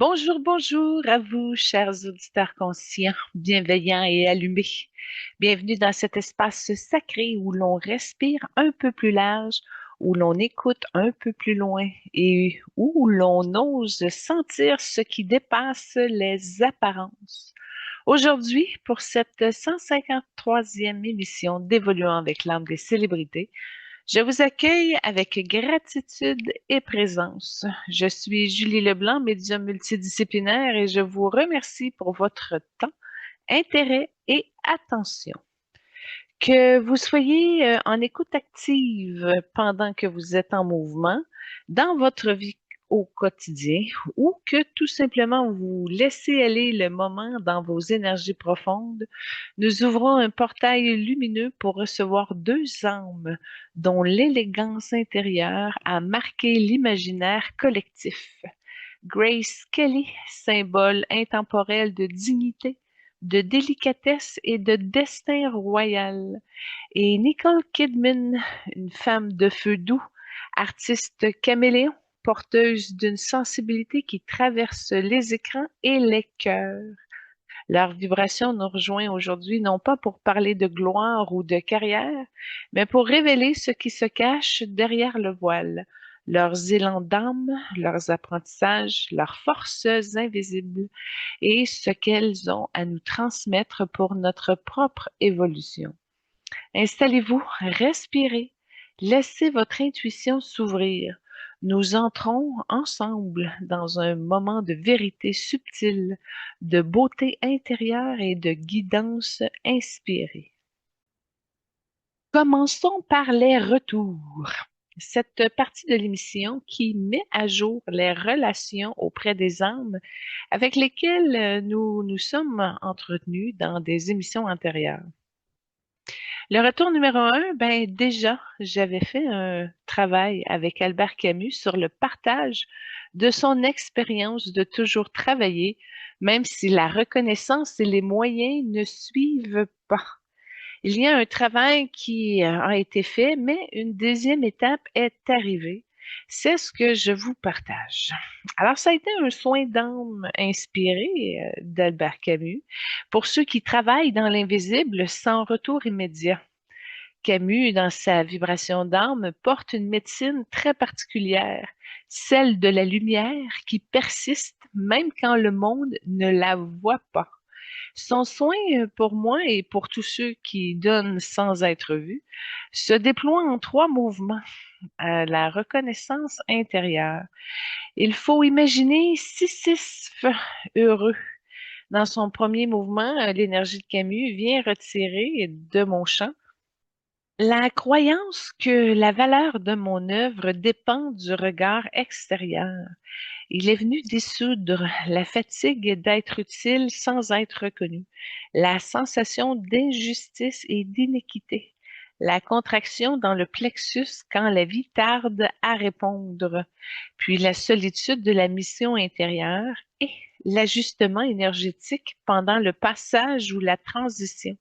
Bonjour, bonjour à vous, chers auditeurs conscients, bienveillants et allumés. Bienvenue dans cet espace sacré où l'on respire un peu plus large, où l'on écoute un peu plus loin et où l'on ose sentir ce qui dépasse les apparences. Aujourd'hui, pour cette 153e émission d'Évoluant avec l'âme des célébrités, je vous accueille avec gratitude et présence. Je suis Julie Leblanc, médium multidisciplinaire, et je vous remercie pour votre temps, intérêt et attention. Que vous soyez en écoute active pendant que vous êtes en mouvement dans votre vie au quotidien ou que tout simplement vous laissez aller le moment dans vos énergies profondes, nous ouvrons un portail lumineux pour recevoir deux âmes dont l'élégance intérieure a marqué l'imaginaire collectif. Grace Kelly, symbole intemporel de dignité, de délicatesse et de destin royal. Et Nicole Kidman, une femme de feu doux, artiste caméléon, porteuse d'une sensibilité qui traverse les écrans et les cœurs. Leur vibration nous rejoint aujourd'hui non pas pour parler de gloire ou de carrière, mais pour révéler ce qui se cache derrière le voile, leurs élans d'âme, leurs apprentissages, leurs forces invisibles et ce qu'elles ont à nous transmettre pour notre propre évolution. Installez-vous, respirez, laissez votre intuition s'ouvrir. Nous entrons ensemble dans un moment de vérité subtile, de beauté intérieure et de guidance inspirée. Commençons par les retours. Cette partie de l'émission qui met à jour les relations auprès des âmes avec lesquelles nous nous sommes entretenus dans des émissions antérieures. Le retour numéro un, ben déjà, j'avais fait un travail avec Albert Camus sur le partage de son expérience de toujours travailler, même si la reconnaissance et les moyens ne suivent pas. Il y a un travail qui a été fait, mais une deuxième étape est arrivée. C'est ce que je vous partage. Alors, ça a été un soin d'âme inspiré d'Albert Camus pour ceux qui travaillent dans l'invisible sans retour immédiat. Camus, dans sa vibration d'âme, porte une médecine très particulière, celle de la lumière qui persiste même quand le monde ne la voit pas. Son soin pour moi et pour tous ceux qui donnent sans être vus se déploie en trois mouvements. La reconnaissance intérieure. Il faut imaginer Sisyphe heureux. Dans son premier mouvement, l'énergie de Camus vient retirer de mon champ la croyance que la valeur de mon œuvre dépend du regard extérieur. Il est venu dissoudre la fatigue d'être utile sans être reconnu, la sensation d'injustice et d'inéquité, la contraction dans le plexus quand la vie tarde à répondre, puis la solitude de la mission intérieure et l'ajustement énergétique pendant le passage ou la transition.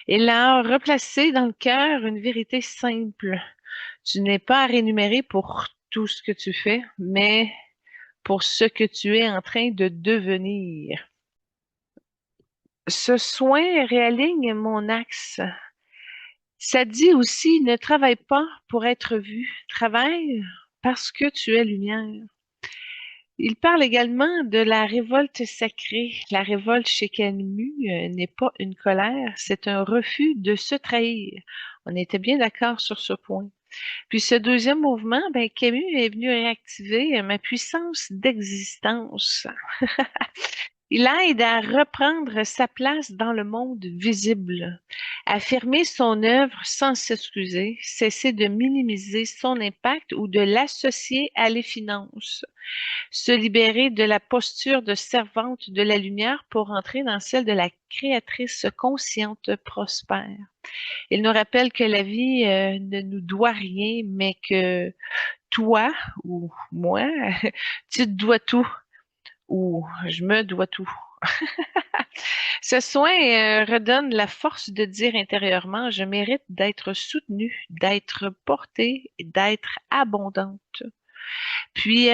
Il a replacé dans le cœur une vérité simple. Tu n'es pas à rémunérer pour tout ce que tu fais, mais pour ce que tu es en train de devenir. Ce soin réaligne mon axe. Ça dit aussi, ne travaille pas pour être vu, travaille parce que tu es lumière. Il parle également de la révolte sacrée. La révolte chez Camus n'est pas une colère, c'est un refus de se trahir. On était bien d'accord sur ce point. Puis ce deuxième mouvement, ben, Camus est venu réactiver ma puissance d'existence. Il aide à reprendre sa place dans le monde visible, affirmer son œuvre sans s'excuser, cesser de minimiser son impact ou de l'associer à les finances, se libérer de la posture de servante de la lumière pour entrer dans celle de la créatrice consciente prospère. Il nous rappelle que la vie ne nous doit rien, mais que toi ou moi, tu te dois tout ou je me dois tout. Ce soin redonne la force de dire intérieurement, je mérite d'être soutenue, d'être portée et d'être abondante. Puis,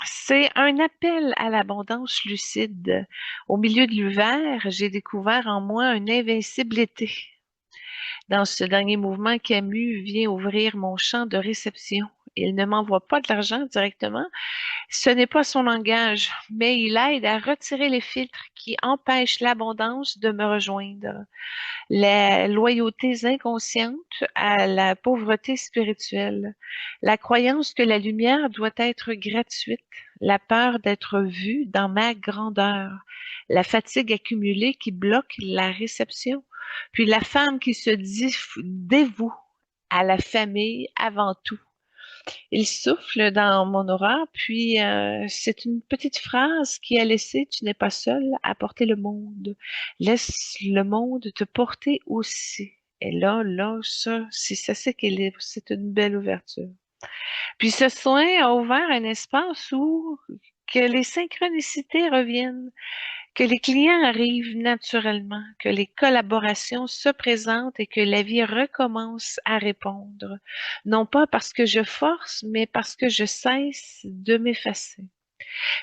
c'est un appel à l'abondance lucide. Au milieu de l'hiver, j'ai découvert en moi une invincibilité. Dans ce dernier mouvement, Camus vient ouvrir mon champ de réception. Il ne m'envoie pas de l'argent directement, ce n'est pas son langage, mais il aide à retirer les filtres qui empêchent l'abondance de me rejoindre. Les loyautés inconscientes à la pauvreté spirituelle, la croyance que la lumière doit être gratuite, la peur d'être vue dans ma grandeur, la fatigue accumulée qui bloque la réception, puis la femme qui se dévoue à la famille avant tout. Il souffle dans mon aura, puis c'est une petite phrase qui a laissé: tu n'es pas seul à porter le monde. Laisse le monde te porter aussi. Et là, ça, c'est ça, c'est une belle ouverture. Puis ce soin a ouvert un espace où que les synchronicités reviennent, que les clients arrivent naturellement, que les collaborations se présentent et que la vie recommence à répondre. Non pas parce que je force, mais parce que je cesse de m'effacer.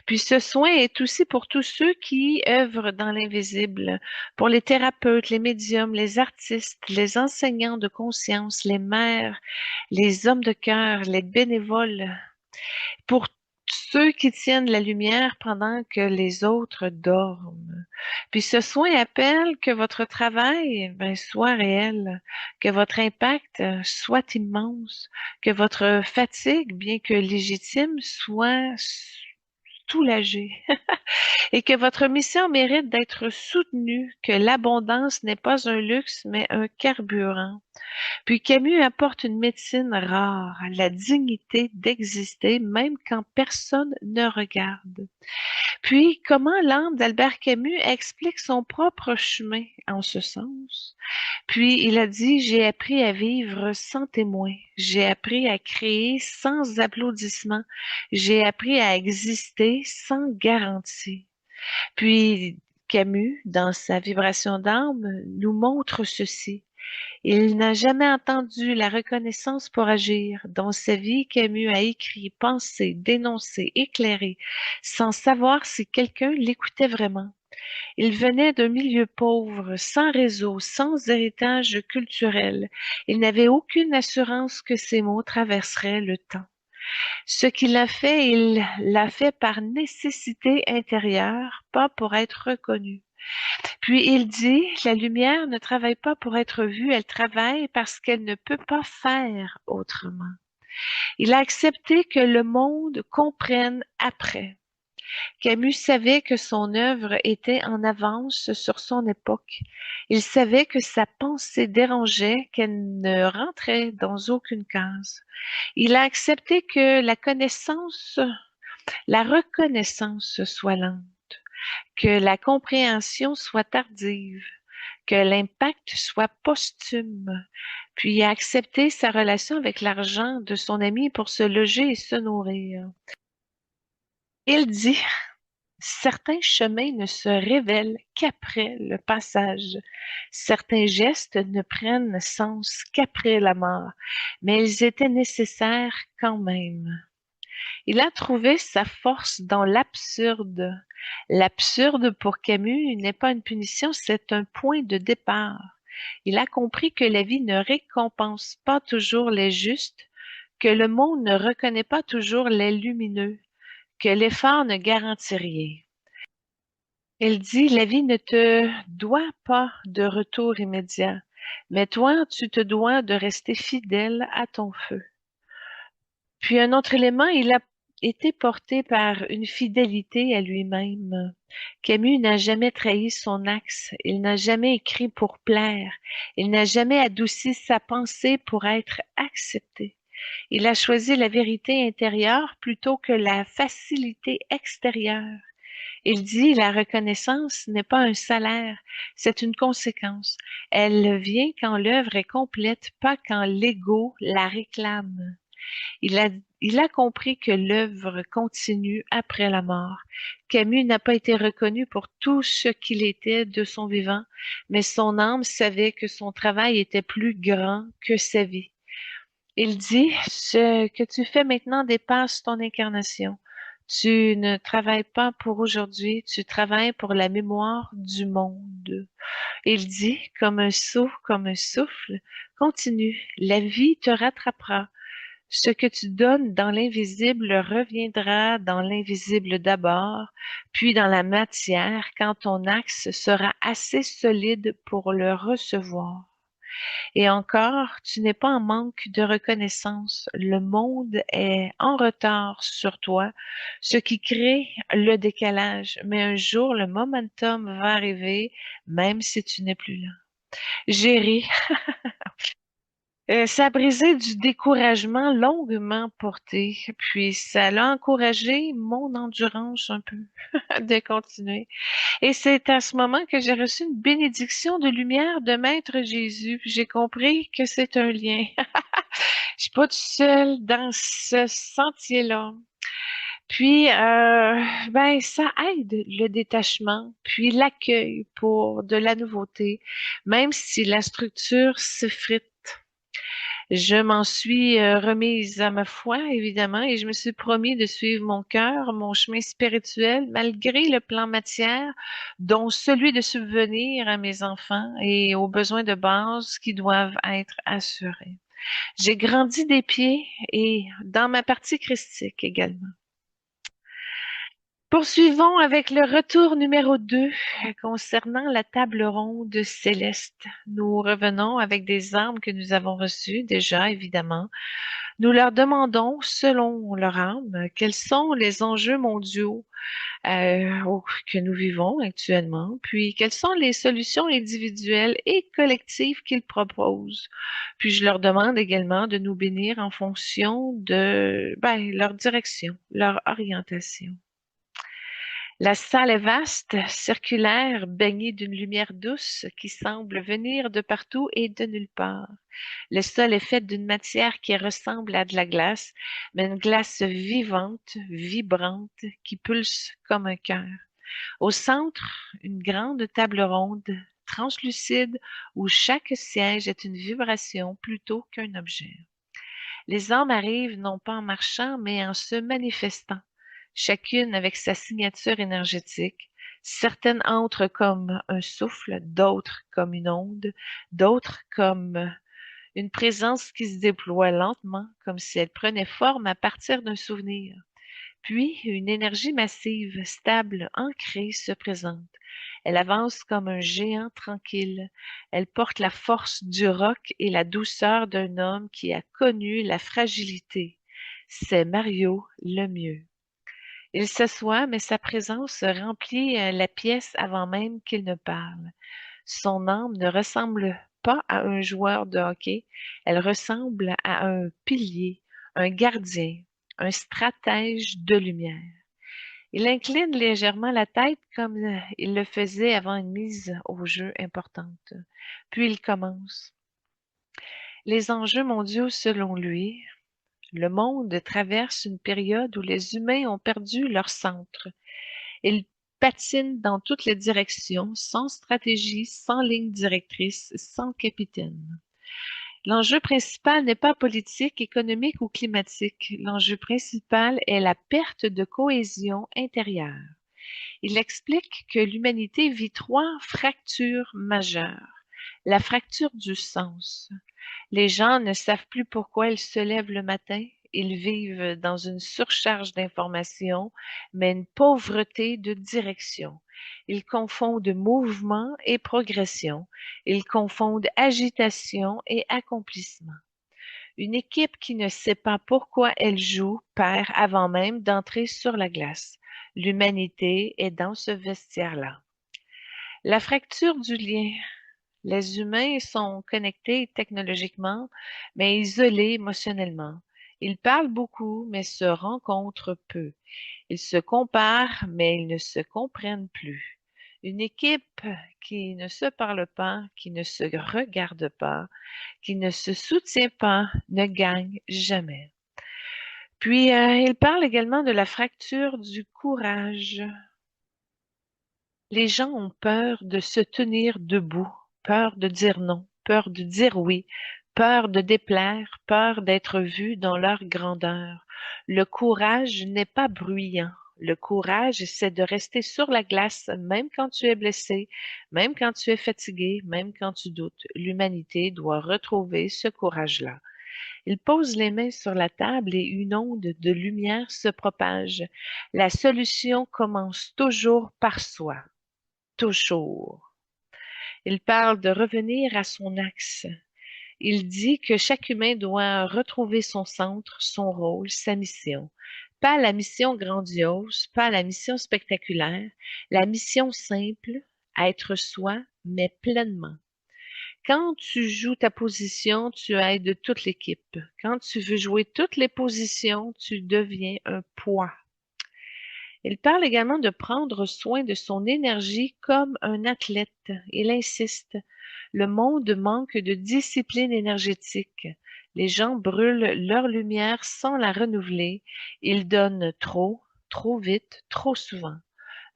Puis ce soin est aussi pour tous ceux qui œuvrent dans l'invisible, pour les thérapeutes, les médiums, les artistes, les enseignants de conscience, les mères, les hommes de cœur, les bénévoles, pour ceux qui tiennent la lumière pendant que les autres dorment. Puis ce soin appelle que votre travail soit réel, que votre impact soit immense, que votre fatigue, bien que légitime, soit soulagée et que votre mission mérite d'être soutenue, que l'abondance n'est pas un luxe, mais un carburant. Puis Camus apporte une médecine rare, la dignité d'exister même quand personne ne regarde. Puis comment l'âme d'Albert Camus explique son propre chemin en ce sens. Puis il a dit: j'ai appris à vivre sans témoin, j'ai appris à créer sans applaudissements, j'ai appris à exister sans garantie. Puis Camus, dans sa vibration d'âme, nous montre ceci. Il n'a jamais entendu la reconnaissance pour agir. Dans sa vie, Camus a écrit, pensé, dénoncé, éclairé, sans savoir si quelqu'un l'écoutait vraiment. Il venait d'un milieu pauvre, sans réseau, sans héritage culturel. Il n'avait aucune assurance que ses mots traverseraient le temps. Ce qu'il a fait, il l'a fait par nécessité intérieure, pas pour être reconnu. Puis il dit: la lumière ne travaille pas pour être vue, elle travaille parce qu'elle ne peut pas faire autrement. Il a accepté que le monde comprenne après. Camus savait que son œuvre était en avance sur son époque. Il savait que sa pensée dérangeait, qu'elle ne rentrait dans aucune case. Il a accepté que la reconnaissance soit lente, que la compréhension soit tardive, que l'impact soit posthume, puis accepter sa relation avec l'argent de son ami pour se loger et se nourrir. Il dit: certains chemins ne se révèlent qu'après le passage. Certains gestes ne prennent sens qu'après la mort, mais ils étaient nécessaires quand même. Il a trouvé sa force dans l'absurde. L'absurde pour Camus n'est pas une punition, c'est un point de départ. Il a compris que la vie ne récompense pas toujours les justes, que le monde ne reconnaît pas toujours les lumineux, que l'effort ne garantit rien. Il dit: la vie ne te doit pas de retour immédiat, mais toi, tu te dois de rester fidèle à ton feu. Puis un autre élément, il a été porté par une fidélité à lui-même. Camus n'a jamais trahi son axe, il n'a jamais écrit pour plaire, il n'a jamais adouci sa pensée pour être accepté. Il a choisi la vérité intérieure plutôt que la facilité extérieure. Il dit: la reconnaissance n'est pas un salaire, c'est une conséquence. Elle vient quand l'œuvre est complète, pas quand l'ego la réclame. Il a compris que l'œuvre continue après la mort. Camus n'a pas été reconnu pour tout ce qu'il était de son vivant, mais son âme savait que son travail était plus grand que sa vie. Il dit, ce que tu fais maintenant dépasse ton incarnation. Tu ne travailles pas pour aujourd'hui, tu travailles pour la mémoire du monde. Il dit, comme un souffle, continue, la vie te rattrapera. Ce que tu donnes dans l'invisible reviendra dans l'invisible d'abord, puis dans la matière quand ton axe sera assez solide pour le recevoir. Et encore, tu n'es pas en manque de reconnaissance. Le monde est en retard sur toi, ce qui crée le décalage. Mais un jour, le momentum va arriver, même si tu n'es plus là. J'ai ri. Ça a brisé du découragement longuement porté, puis ça l'a encouragé mon endurance un peu de continuer. Et c'est à ce moment que j'ai reçu une bénédiction de lumière de Maître Jésus. Puis j'ai compris que c'est un lien. Je suis pas toute seule dans ce sentier-là. Puis, ben, ça aide le détachement, puis l'accueil pour de la nouveauté, même si la structure s'effrite. Je m'en suis remise à ma foi, évidemment, et je me suis promis de suivre mon cœur, mon chemin spirituel, malgré le plan matière, dont celui de subvenir à mes enfants et aux besoins de base qui doivent être assurés. J'ai grandi des pieds et dans ma partie christique également. Poursuivons avec le retour numéro 2 concernant la table ronde céleste. Nous revenons avec des armes que nous avons reçues déjà, évidemment. Nous leur demandons, selon leur âme, quels sont les enjeux mondiaux que nous vivons actuellement, puis quelles sont les solutions individuelles et collectives qu'ils proposent. Puis je leur demande également de nous bénir en fonction de leur direction, leur orientation. La salle est vaste, circulaire, baignée d'une lumière douce qui semble venir de partout et de nulle part. Le sol est fait d'une matière qui ressemble à de la glace, mais une glace vivante, vibrante, qui pulse comme un cœur. Au centre, une grande table ronde, translucide, où chaque siège est une vibration plutôt qu'un objet. Les âmes arrivent non pas en marchant, mais en se manifestant, chacune avec sa signature énergétique. Certaines entrent comme un souffle, d'autres comme une onde, d'autres comme une présence qui se déploie lentement, comme si elle prenait forme à partir d'un souvenir. Puis, une énergie massive, stable, ancrée se présente. Elle avance comme un géant tranquille. Elle porte la force du roc et la douceur d'un homme qui a connu la fragilité. C'est Mario Lemieux. Il s'assoit, mais sa présence remplit la pièce avant même qu'il ne parle. Son âme ne ressemble pas à un joueur de hockey, elle ressemble à un pilier, un gardien, un stratège de lumière. Il incline légèrement la tête comme il le faisait avant une mise au jeu importante. Puis il commence. Les enjeux mondiaux selon lui. Le monde traverse une période où les humains ont perdu leur centre. Ils patinent dans toutes les directions, sans stratégie, sans ligne directrice, sans capitaine. L'enjeu principal n'est pas politique, économique ou climatique. L'enjeu principal est la perte de cohésion intérieure. Il explique que l'humanité vit trois fractures majeures. La fracture du sens. Les gens ne savent plus pourquoi ils se lèvent le matin. Ils vivent dans une surcharge d'informations, mais une pauvreté de direction. Ils confondent mouvement et progression. Ils confondent agitation et accomplissement. Une équipe qui ne sait pas pourquoi elle joue perd avant même d'entrer sur la glace. L'humanité est dans ce vestiaire-là. La fracture du lien. Les humains sont connectés technologiquement, mais isolés émotionnellement. Ils parlent beaucoup, mais se rencontrent peu. Ils se comparent, mais ils ne se comprennent plus. Une équipe qui ne se parle pas, qui ne se regarde pas, qui ne se soutient pas, ne gagne jamais. Puis, il parle également de la fracture du courage. Les gens ont peur de se tenir debout, peur de dire non, peur de dire oui, Peur de déplaire, peur d'être vu dans leur grandeur. Le courage n'est pas bruyant. Le courage, c'est de rester sur la glace, même quand tu es blessé, même quand tu es fatigué, même quand tu doutes. L'humanité doit retrouver ce courage-là. Il pose les mains sur la table et une onde de lumière se propage. La solution commence toujours par soi. Toujours. Il parle de revenir à son axe. Il dit que chaque humain doit retrouver son centre, son rôle, sa mission. Pas la mission grandiose, pas la mission spectaculaire, la mission simple, être soi, mais pleinement. Quand tu joues ta position, tu aides toute l'équipe. Quand tu veux jouer toutes les positions, tu deviens un poids. Il parle également de prendre soin de son énergie comme un athlète. Il insiste. Le monde manque de discipline énergétique. Les gens brûlent leur lumière sans la renouveler. Ils donnent trop, trop vite, trop souvent.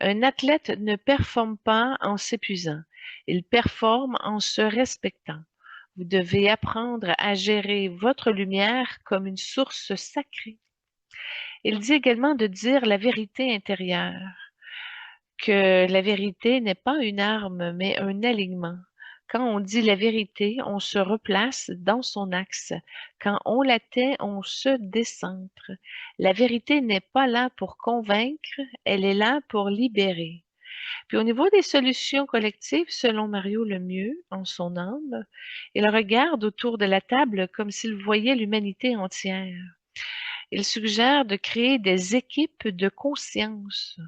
Un athlète ne performe pas en s'épuisant. Il performe en se respectant. Vous devez apprendre à gérer votre lumière comme une source sacrée. Il dit également de dire la vérité intérieure, que la vérité n'est pas une arme, mais un alignement. Quand on dit la vérité, on se replace dans son axe. Quand on la tait, on se décentre. La vérité n'est pas là pour convaincre, elle est là pour libérer. Puis au niveau des solutions collectives, selon Mario Lemieux, en son âme, il regarde autour de la table comme s'il voyait l'humanité entière. Il suggère de créer des équipes de conscience.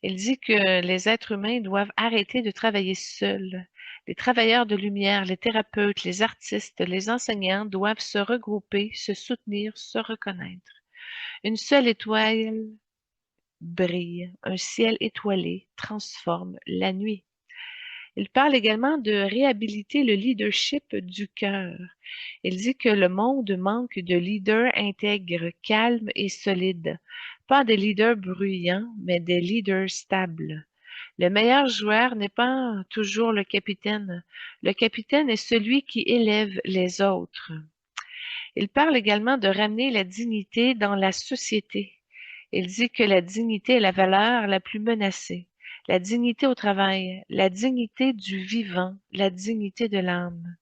Il dit que les êtres humains doivent arrêter de travailler seuls. Les travailleurs de lumière, les thérapeutes, les artistes, les enseignants doivent se regrouper, se soutenir, se reconnaître. Une seule étoile brille, un ciel étoilé transforme la nuit. Il parle également de réhabiliter le leadership du cœur. Il dit que le monde manque de leaders intègres, calmes et solides. Pas des leaders bruyants, mais des leaders stables. Le meilleur joueur n'est pas toujours le capitaine. Le capitaine est celui qui élève les autres. Il parle également de ramener la dignité dans la société. Il dit que la dignité est la valeur la plus menacée. La dignité au travail, la dignité du vivant, la dignité de l'âme.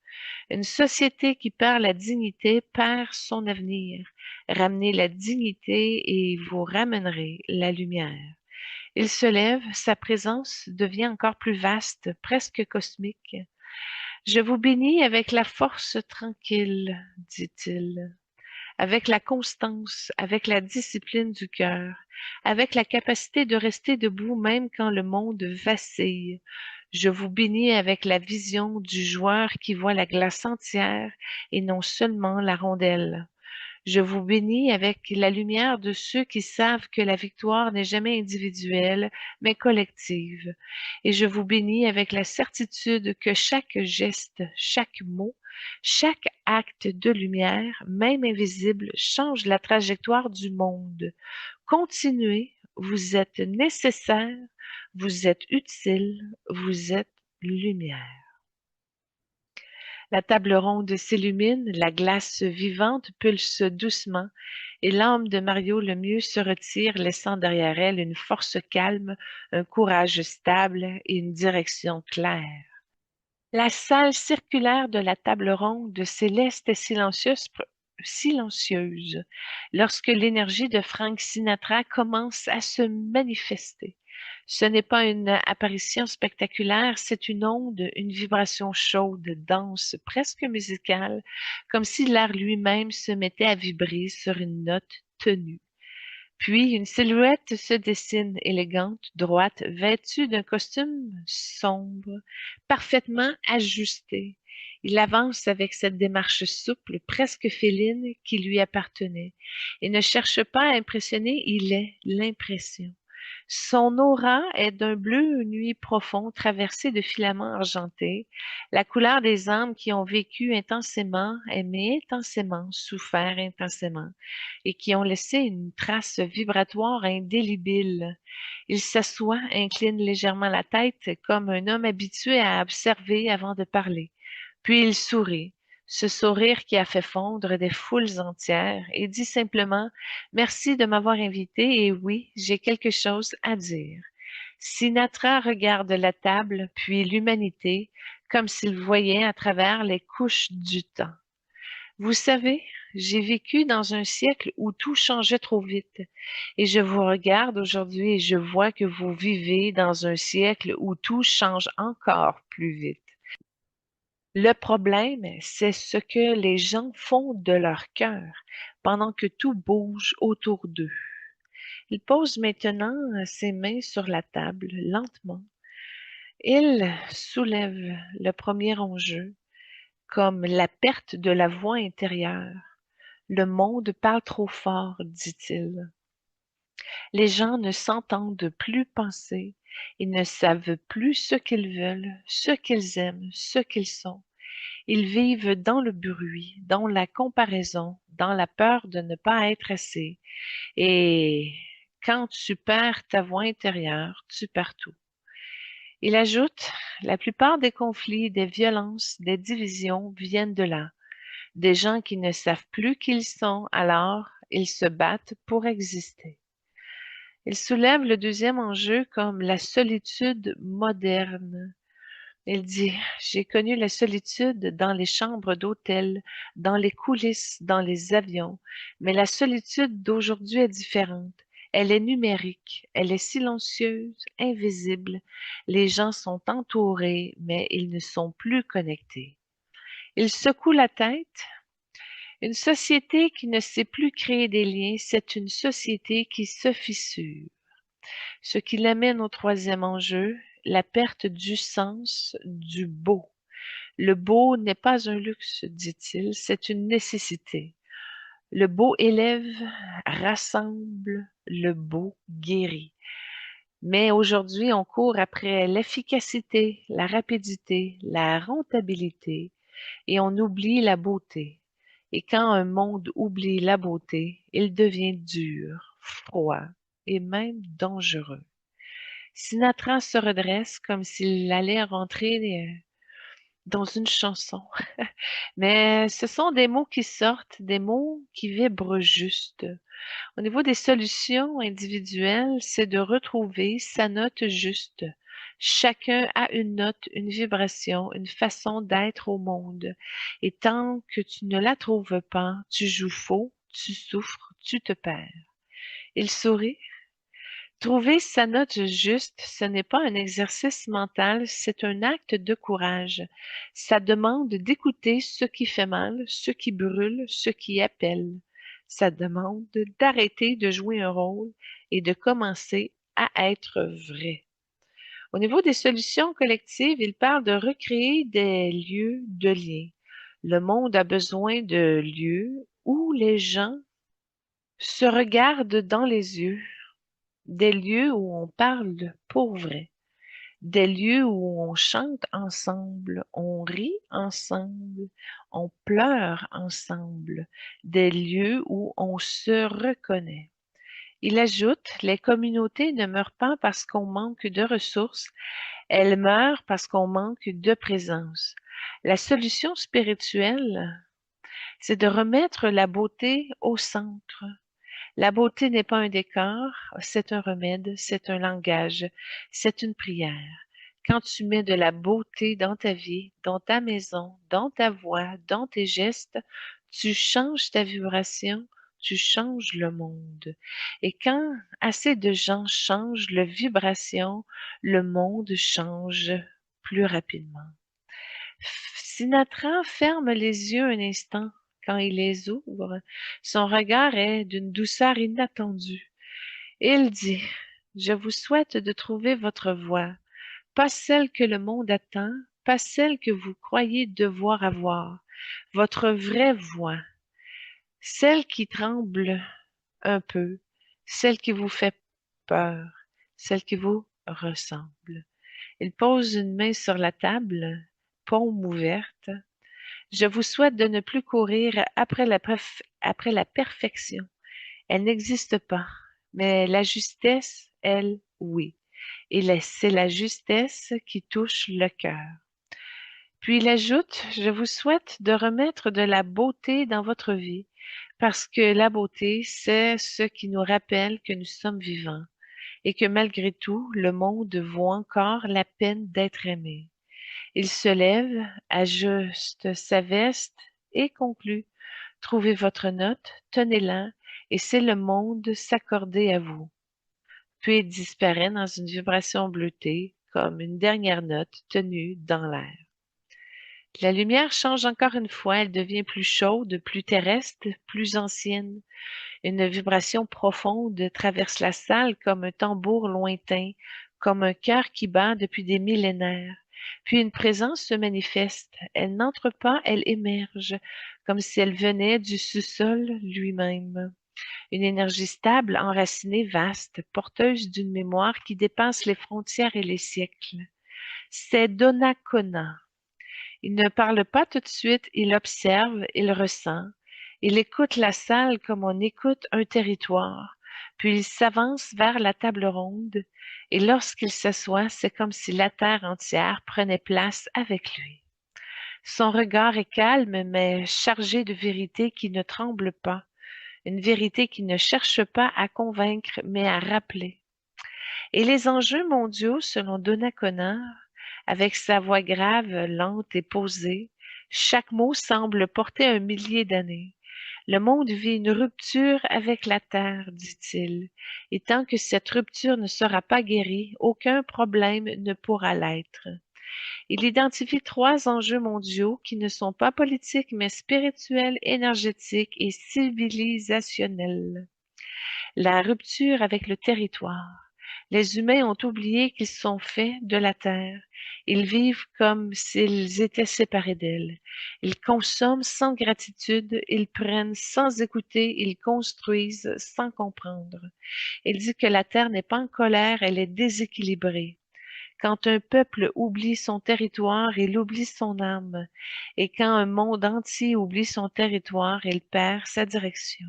Une société qui perd la dignité perd son avenir. Ramenez la dignité et vous ramènerez la lumière. Il se lève, sa présence devient encore plus vaste, presque cosmique. Je vous bénis avec la force tranquille, dit-il, avec la constance, avec la discipline du cœur, avec la capacité de rester debout même quand le monde vacille. Je vous bénis avec la vision du joueur qui voit la glace entière et non seulement la rondelle. Je vous bénis avec la lumière de ceux qui savent que la victoire n'est jamais individuelle, mais collective. Et je vous bénis avec la certitude que chaque geste, chaque mot, chaque acte de lumière, même invisible, change la trajectoire du monde. Continuez, vous êtes nécessaire, vous êtes utile, vous êtes lumière. La table ronde s'illumine, la glace vivante pulse doucement, et l'âme de Mario Lemieux se retire, laissant derrière elle une force calme, un courage stable et une direction claire. La salle circulaire de la table ronde céleste et silencieuse, lorsque l'énergie de Frank Sinatra commence à se manifester. Ce n'est pas une apparition spectaculaire, c'est une onde, une vibration chaude, dense, presque musicale, comme si l'air lui-même se mettait à vibrer sur une note tenue. Puis une silhouette se dessine, élégante, droite, vêtue d'un costume sombre, parfaitement ajusté. Il avance avec cette démarche souple, presque féline, qui lui appartenait. Il ne cherche pas à impressionner, il est l'impression. Son aura est d'un bleu nuit profond traversé de filaments argentés, la couleur des âmes qui ont vécu intensément, aimé intensément, souffert intensément, et qui ont laissé une trace vibratoire indélébile. Il s'assoit, incline légèrement la tête, comme un homme habitué à observer avant de parler. Puis il sourit. ce sourire qui a fait fondre des foules entières, et dit simplement merci de m'avoir invité et oui, j'ai quelque chose à dire. Sinatra regarde la table, puis l'humanité, comme s'il voyait à travers les couches du temps. Vous savez, j'ai vécu dans un siècle où tout changeait trop vite, et je vous regarde aujourd'hui et je vois que vous vivez dans un siècle où tout change encore plus vite. Le problème, c'est ce que les gens font de leur cœur pendant que tout bouge autour d'eux. Il pose maintenant ses mains sur la table, lentement. Il soulève le premier enjeu, comme la perte de la voix intérieure. Le monde parle trop fort, dit-il. Les gens ne s'entendent plus penser. Ils ne savent plus ce qu'ils veulent, ce qu'ils aiment, ce qu'ils sont. Ils vivent dans le bruit, dans la comparaison, dans la peur de ne pas être assez. Et quand tu perds ta voix intérieure, tu perds tout. Il ajoute, la plupart des conflits, des violences, des divisions viennent de là. Des gens qui ne savent plus qui ils sont, alors ils se battent pour exister. Il soulève le deuxième enjeu comme la solitude moderne. Il dit, j'ai connu la solitude dans les chambres d'hôtel, dans les coulisses, dans les avions, mais la solitude d'aujourd'hui est différente. Elle est numérique, elle est silencieuse, invisible. Les gens sont entourés, mais ils ne sont plus connectés. Il secoue la tête. Une société qui ne sait plus créer des liens, c'est une société qui se fissure. Ce qui l'amène au troisième enjeu, la perte du sens du beau. Le beau n'est pas un luxe, dit-il, c'est une nécessité. Le beau élève, rassemble, le beau guérit. Mais aujourd'hui, on court après l'efficacité, la rapidité, la rentabilité, et on oublie la beauté. Et quand un monde oublie la beauté, il devient dur, froid et même dangereux. Sinatra se redresse comme s'il allait rentrer dans une chanson. Mais ce sont des mots qui sortent, des mots qui vibrent juste. Au niveau des solutions individuelles, c'est de retrouver sa note juste. Chacun a une note, une vibration, une façon d'être au monde. Et tant que tu ne la trouves pas, tu joues faux, tu souffres, tu te perds. Il sourit. Trouver sa note juste, ce n'est pas un exercice mental, c'est un acte de courage. Ça demande d'écouter ce qui fait mal, ce qui brûle, ce qui appelle. Ça demande d'arrêter de jouer un rôle et de commencer à être vrai. Au niveau des solutions collectives, il parle de recréer des lieux de lien. Le monde a besoin de lieux où les gens se regardent dans les yeux, des lieux où on parle pour vrai, des lieux où on chante ensemble, on rit ensemble, on pleure ensemble, des lieux où on se reconnaît. Il ajoute, les communautés ne meurent pas parce qu'on manque de ressources, elles meurent parce qu'on manque de présence. La solution spirituelle, c'est de remettre la beauté au centre. La beauté n'est pas un décor, c'est un remède, c'est un langage, c'est une prière. Quand tu mets de la beauté dans ta vie, dans ta maison, dans ta voix, dans tes gestes, tu changes ta vibration, tu changes le monde. Et quand assez de gens changent la vibration, le monde change plus rapidement. Sinatra ferme les yeux un instant. Quand il les ouvre, son regard est d'une douceur inattendue. Il dit, je vous souhaite de trouver votre voix, pas celle que le monde attend, pas celle que vous croyez devoir avoir, votre vraie voix, celle qui tremble un peu, celle qui vous fait peur, celle qui vous ressemble. Il pose une main sur la table, paume ouverte. Je vous souhaite de ne plus courir après la perfection. Elle n'existe pas, mais la justesse, elle, oui. Et c'est la justesse qui touche le cœur. Puis il ajoute, je vous souhaite de remettre de la beauté dans votre vie, parce que la beauté, c'est ce qui nous rappelle que nous sommes vivants et que malgré tout, le monde vaut encore la peine d'être aimé. Il se lève, ajuste sa veste et conclut. Trouvez votre note, tenez-la, et c'est le monde s'accorder à vous. Puis il disparaît dans une vibration bleutée, comme une dernière note tenue dans l'air. La lumière change encore une fois, elle devient plus chaude, plus terrestre, plus ancienne. Une vibration profonde traverse la salle comme un tambour lointain, comme un cœur qui bat depuis des millénaires. Puis une présence se manifeste. Elle n'entre pas, elle émerge, comme si elle venait du sous-sol lui-même. Une énergie stable, enracinée, vaste, porteuse d'une mémoire qui dépasse les frontières et les siècles. C'est Donnacona. Il ne parle pas tout de suite, il observe, il ressent. Il écoute la salle comme on écoute un territoire. Puis il s'avance vers la table ronde, et lorsqu'il s'assoit, c'est comme si la terre entière prenait place avec lui. Son regard est calme, mais chargé de vérité qui ne tremble pas, une vérité qui ne cherche pas à convaincre, mais à rappeler. Et les enjeux mondiaux, selon Donnacona, avec sa voix grave, lente et posée, chaque mot semble porter un millier d'années. Le monde vit une rupture avec la Terre, dit-il, et tant que cette rupture ne sera pas guérie, aucun problème ne pourra l'être. Il identifie trois enjeux mondiaux qui ne sont pas politiques mais spirituels, énergétiques et civilisationnels. La rupture avec le territoire. Les humains ont oublié qu'ils sont faits de la terre. Ils vivent comme s'ils étaient séparés d'elle. Ils consomment sans gratitude, ils prennent sans écouter, ils construisent sans comprendre. Il dit que la terre n'est pas en colère, elle est déséquilibrée. Quand un peuple oublie son territoire, il oublie son âme. Et quand un monde entier oublie son territoire, il perd sa direction.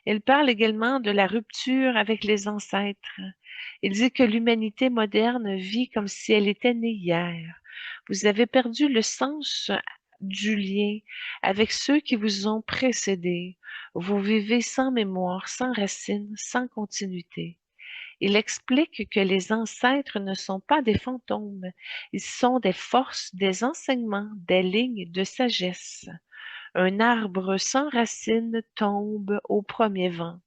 Il parle également de la rupture avec les ancêtres. Il dit que l'humanité moderne vit comme si elle était née hier. Vous avez perdu le sens du lien avec ceux qui vous ont précédés. Vous vivez sans mémoire, sans racines, sans continuité. Il explique que les ancêtres ne sont pas des fantômes, ils sont des forces, des enseignements, des lignes de sagesse. Un arbre sans racines tombe au premier vent.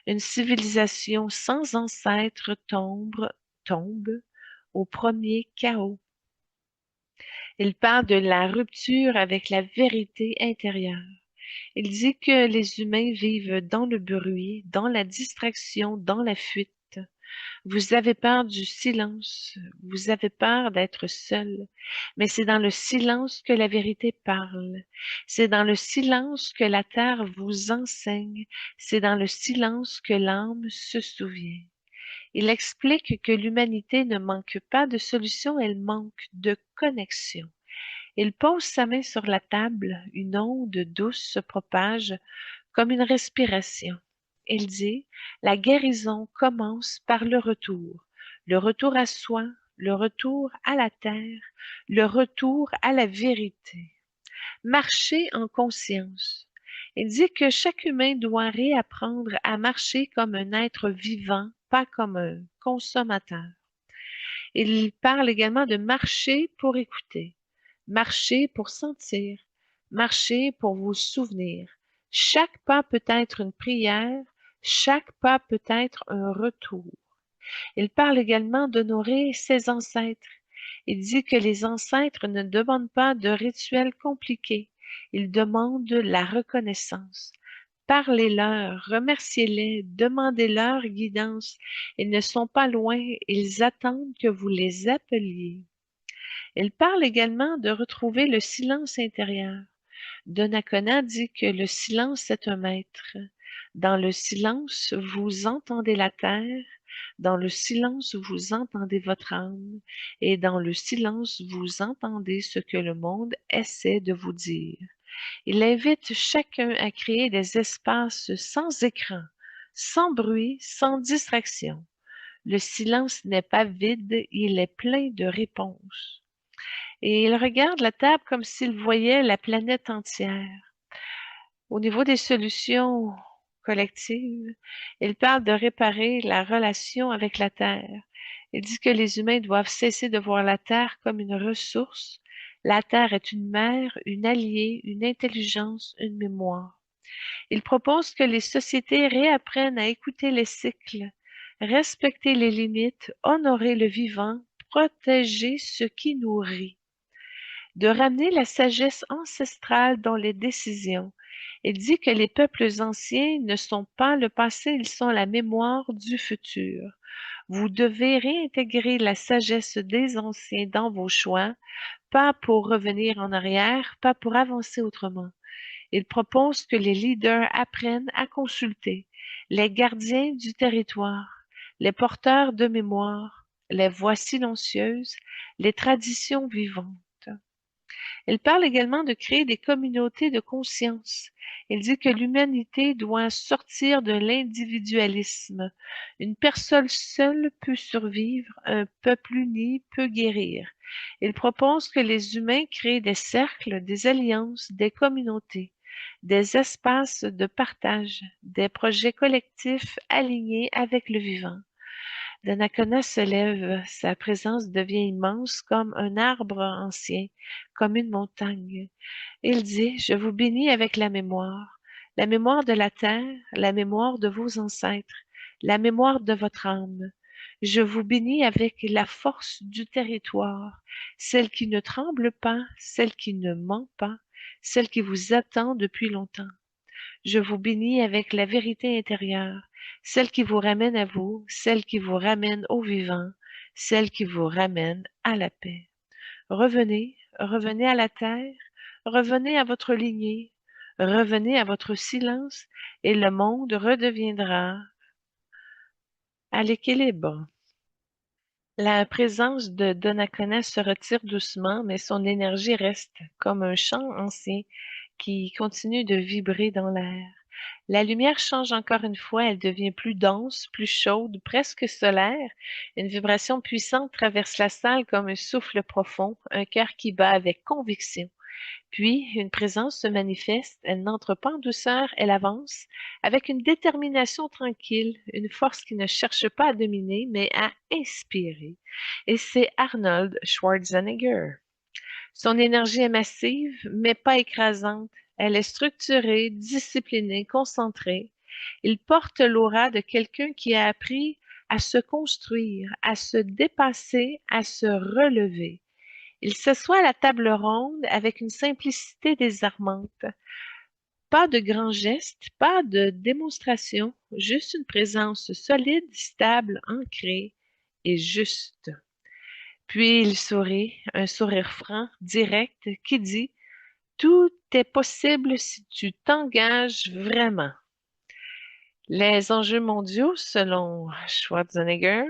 Une civilisation sans ancêtres tombe au premier chaos. Il parle de la rupture avec la vérité intérieure. Il dit que les humains vivent dans le bruit, dans la distraction, dans la fuite. Vous avez peur du silence, vous avez peur d'être seul, mais c'est dans le silence que la vérité parle. C'est dans le silence que la terre vous enseigne, c'est dans le silence que l'âme se souvient. Il explique que l'humanité ne manque pas de solution, elle manque de connexion. Il pose sa main sur la table, une onde douce se propage comme une respiration. Il dit, la guérison commence par le retour à soi, le retour à la terre, le retour à la vérité. Marcher en conscience. Il dit que chaque humain doit réapprendre à marcher comme un être vivant, pas comme un consommateur. Il parle également de marcher pour écouter, marcher pour sentir, marcher pour vous souvenir. Chaque pas peut être une prière, chaque pas peut être un retour. Il parle également d'honorer ses ancêtres. Il dit que les ancêtres ne demandent pas de rituels compliqués, ils demandent la reconnaissance. Parlez-leur, remerciez-les, demandez-leur guidance. Ils ne sont pas loin, ils attendent que vous les appeliez. Il parle également de retrouver le silence intérieur. Donnacona dit que le silence est un maître. Dans le silence, vous entendez la terre, dans le silence, vous entendez votre âme, et dans le silence, vous entendez ce que le monde essaie de vous dire. Il invite chacun à créer des espaces sans écran, sans bruit, sans distraction. Le silence n'est pas vide, il est plein de réponses. et il regarde la table comme s'il voyait la planète entière. Au niveau des solutions collectives, il parle de réparer la relation avec la Terre. Il dit que les humains doivent cesser de voir la Terre comme une ressource. La Terre est une mère, une alliée, une intelligence, une mémoire. Il propose que les sociétés réapprennent à écouter les cycles, respecter les limites, honorer le vivant, protéger ce qui nourrit, de ramener la sagesse ancestrale dans les décisions. Il dit que les peuples anciens ne sont pas le passé, ils sont la mémoire du futur. Vous devez réintégrer la sagesse des anciens dans vos choix, pas pour revenir en arrière, pas pour avancer autrement. Il propose que les leaders apprennent à consulter les gardiens du territoire, les porteurs de mémoire, les voix silencieuses, les traditions vivantes. Il parle également de créer des communautés de conscience. Il dit que l'humanité doit sortir de l'individualisme. Une personne seule peut survivre, un peuple uni peut guérir. Il propose que les humains créent des cercles, des alliances, des communautés, des espaces de partage, des projets collectifs alignés avec le vivant. Donnacona se lève, sa présence devient immense comme un arbre ancien, comme une montagne. Il dit, je vous bénis avec la mémoire de la terre, la mémoire de vos ancêtres, la mémoire de votre âme. Je vous bénis avec la force du territoire, celle qui ne tremble pas, celle qui ne ment pas, celle qui vous attend depuis longtemps. Je vous bénis avec la vérité intérieure, celle qui vous ramène à vous, celle qui vous ramène au vivant, celle qui vous ramène à la paix. Revenez, revenez à la terre, revenez à votre lignée, revenez à votre silence et le monde redeviendra à l'équilibre. La présence de Donnacona se retire doucement, mais son énergie reste comme un chant ancien qui continue de vibrer dans l'air. La lumière change encore une fois, elle devient plus dense, plus chaude, presque solaire. Une vibration puissante traverse la salle comme un souffle profond, un cœur qui bat avec conviction. Puis, une présence se manifeste, elle n'entre pas en douceur, elle avance, avec une détermination tranquille, une force qui ne cherche pas à dominer, mais à inspirer. Et c'est Arnold Schwarzenegger. Son énergie est massive, mais pas écrasante. Elle est structurée, disciplinée, concentrée. Il porte l'aura de quelqu'un qui a appris à se construire, à se dépasser, à se relever. Il s'assoit à la table ronde avec une simplicité désarmante. Pas de grands gestes, pas de démonstration, juste une présence solide, stable, ancrée et juste. Puis il sourit, un sourire franc, direct, qui dit tout est possible si tu t'engages vraiment. Les enjeux mondiaux, selon Schwarzenegger,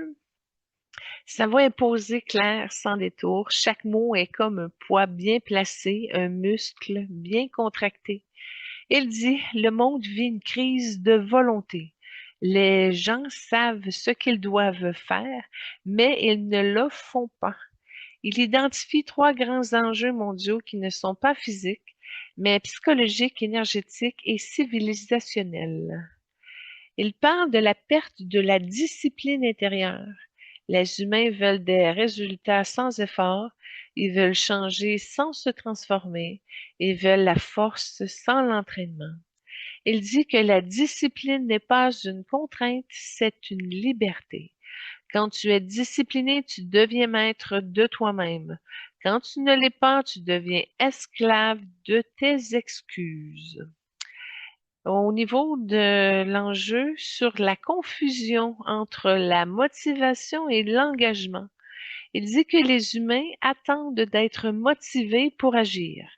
sa voix est posée, claire, sans détour. Chaque mot est comme un poids bien placé, un muscle bien contracté. Il dit, le monde vit une crise de volonté. Les gens savent ce qu'ils doivent faire, mais ils ne le font pas. Il identifie trois grands enjeux mondiaux qui ne sont pas physiques, mais psychologiques, énergétiques et civilisationnels. Il parle de la perte de la discipline intérieure. Les humains veulent des résultats sans effort, ils veulent changer sans se transformer, ils veulent la force sans l'entraînement. Il dit que la discipline n'est pas une contrainte, c'est une liberté. Quand tu es discipliné, tu deviens maître de toi-même. Quand tu ne l'es pas, tu deviens esclave de tes excuses. Au niveau de l'enjeu sur la confusion entre la motivation et l'engagement, il dit que les humains attendent d'être motivés pour agir.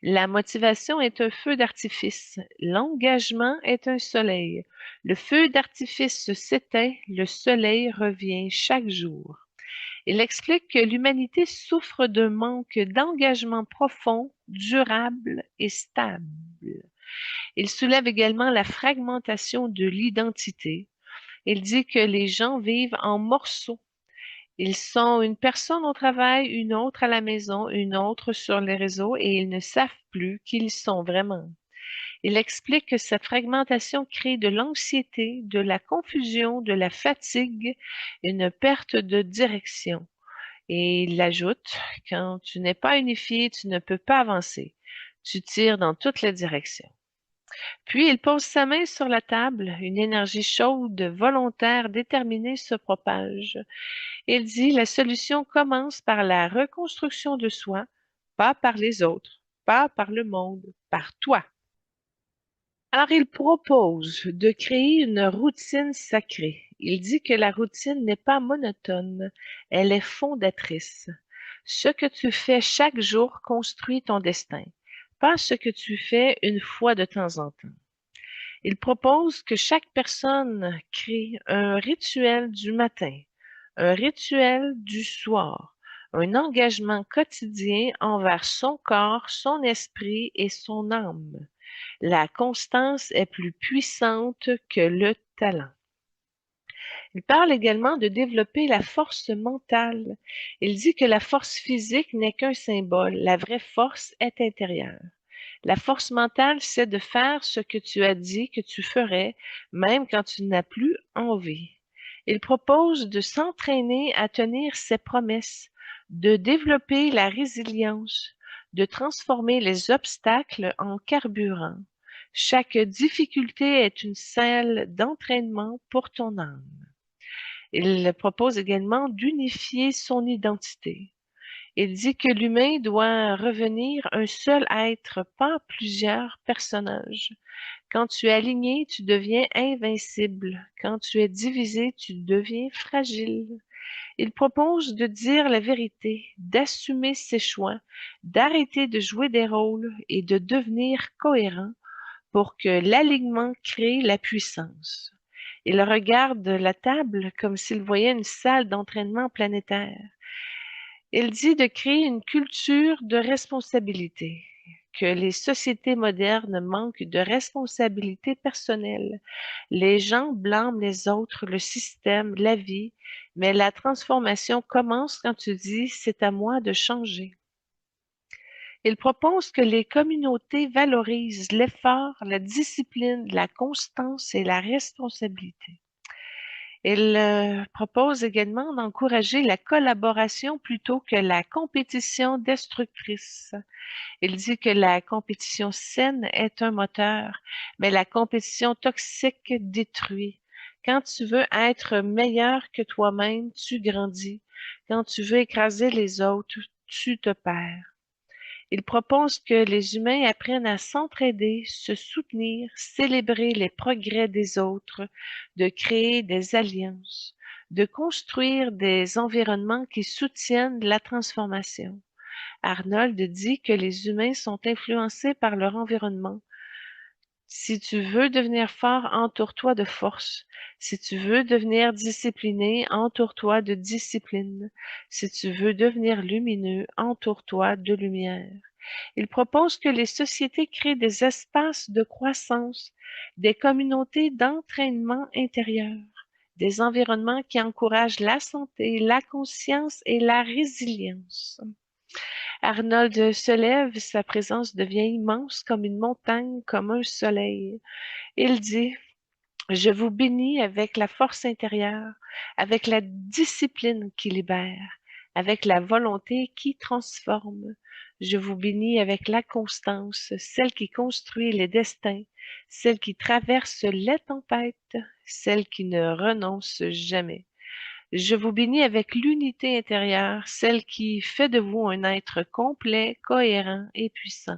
La motivation est un feu d'artifice, l'engagement est un soleil. Le feu d'artifice s'éteint, le soleil revient chaque jour. Il explique que l'humanité souffre d'un manque d'engagement profond, durable et stable. Il soulève également la fragmentation de l'identité. Il dit que les gens vivent en morceaux. Ils sont une personne au travail, une autre à la maison, une autre sur les réseaux et ils ne savent plus qui ils sont vraiment. Il explique que cette fragmentation crée de l'anxiété, de la confusion, de la fatigue, une perte de direction. Et il ajoute, quand tu n'es pas unifié, tu ne peux pas avancer. Tu tires dans toutes les directions. Puis il pose sa main sur la table, une énergie chaude, volontaire, déterminée se propage. Il dit, la solution commence par la reconstruction de soi, pas par les autres, pas par le monde, par toi. Alors, il propose de créer une routine sacrée. Il dit que la routine n'est pas monotone, elle est fondatrice. Ce que tu fais chaque jour construit ton destin, pas ce que tu fais une fois de temps en temps. Il propose que chaque personne crée un rituel du matin, un rituel du soir, un engagement quotidien envers son corps, son esprit et son âme. La constance est plus puissante que le talent. Il parle également de développer la force mentale. Il dit que la force physique n'est qu'un symbole, la vraie force est intérieure. La force mentale, c'est de faire ce que tu as dit que tu ferais, même quand tu n'as plus envie. Il propose de s'entraîner à tenir ses promesses, de développer la résilience, de transformer les obstacles en carburant. Chaque difficulté est une salle d'entraînement pour ton âme. Il propose également d'unifier son identité. Il dit que l'humain doit revenir un seul être, pas plusieurs personnages. Quand tu es aligné, tu deviens invincible. Quand tu es divisé, tu deviens fragile. Il propose de dire la vérité, d'assumer ses choix, d'arrêter de jouer des rôles et de devenir cohérent pour que l'alignement crée la puissance. Il regarde la table comme s'il voyait une salle d'entraînement planétaire. Il dit de créer une culture de responsabilité, que les sociétés modernes manquent de responsabilité personnelle. Les gens blâment les autres, le système, la vie, mais la transformation commence quand tu dis c'est à moi de changer. Il propose que les communautés valorisent l'effort, la discipline, la constance et la responsabilité. Il propose également d'encourager la collaboration plutôt que la compétition destructrice. Il dit que la compétition saine est un moteur, mais la compétition toxique détruit. Quand tu veux être meilleur que toi-même, tu grandis. Quand tu veux écraser les autres, tu te perds. Il propose que les humains apprennent à s'entraider, se soutenir, célébrer les progrès des autres, de créer des alliances, de construire des environnements qui soutiennent la transformation. Arnold dit que les humains sont influencés par leur environnement. Si tu veux devenir fort, entoure-toi de force. Si tu veux devenir discipliné, entoure-toi de discipline. Si tu veux devenir lumineux, entoure-toi de lumière. Il propose que les sociétés créent des espaces de croissance, des communautés d'entraînement intérieur, des environnements qui encouragent la santé, la conscience et la résilience. Arnold se lève, sa présence devient immense comme une montagne, comme un soleil. Il dit, je vous bénis avec la force intérieure, avec la discipline qui libère, avec la volonté qui transforme. Je vous bénis avec la constance, celle qui construit les destins, celle qui traverse les tempêtes, celle qui ne renonce jamais. Je vous bénis avec l'unité intérieure, celle qui fait de vous un être complet, cohérent et puissant.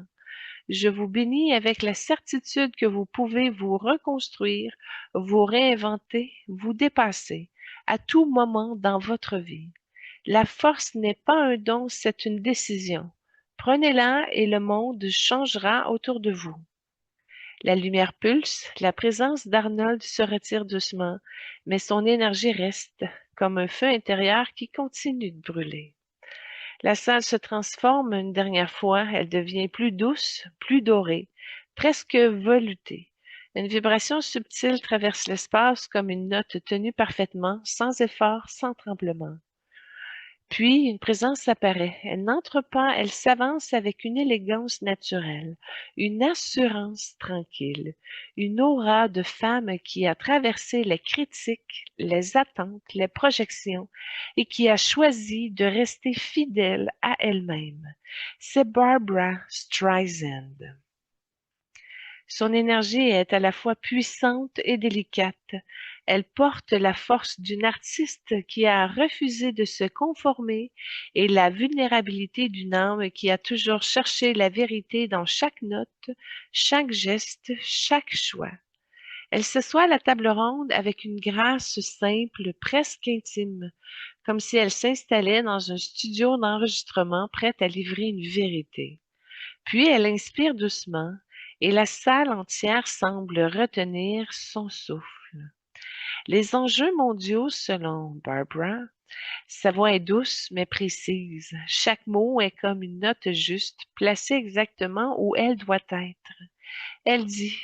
Je vous bénis avec la certitude que vous pouvez vous reconstruire, vous réinventer, vous dépasser à tout moment dans votre vie. La force n'est pas un don, c'est une décision. Prenez-la et le monde changera autour de vous. La lumière pulse, la présence d'Arnold se retire doucement, mais son énergie reste, comme un feu intérieur qui continue de brûler. La salle se transforme une dernière fois, elle devient plus douce, plus dorée, presque veloutée. Une vibration subtile traverse l'espace comme une note tenue parfaitement, sans effort, sans tremblement. Puis une présence apparaît. Elle n'entre pas, elle s'avance avec une élégance naturelle, une assurance tranquille, une aura de femme qui a traversé les critiques, les attentes, les projections et qui a choisi de rester fidèle à elle-même. C'est Barbra Streisand. Son énergie est à la fois puissante et délicate. Elle porte la force d'une artiste qui a refusé de se conformer et la vulnérabilité d'une âme qui a toujours cherché la vérité dans chaque note, chaque geste, chaque choix. Elle s'assoit à la table ronde avec une grâce simple, presque intime, comme si elle s'installait dans un studio d'enregistrement prête à livrer une vérité. Puis elle inspire doucement et la salle entière semble retenir son souffle. Les enjeux mondiaux, selon Barbara, sa voix est douce mais précise. Chaque mot est comme une note juste, placée exactement où elle doit être. Elle dit,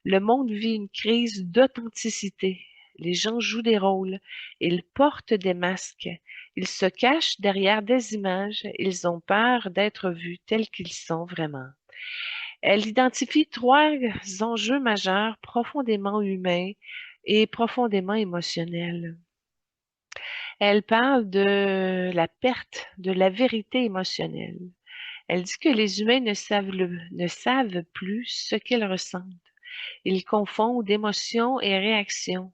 le monde vit une crise d'authenticité. Les gens jouent des rôles, ils portent des masques, ils se cachent derrière des images, ils ont peur d'être vus tels qu'ils sont vraiment. Elle identifie trois enjeux majeurs profondément humains et profondément émotionnels. Elle parle de la perte de la vérité émotionnelle. Elle dit que les humains ne savent plus ce qu'ils ressentent. Ils confondent émotion et réaction.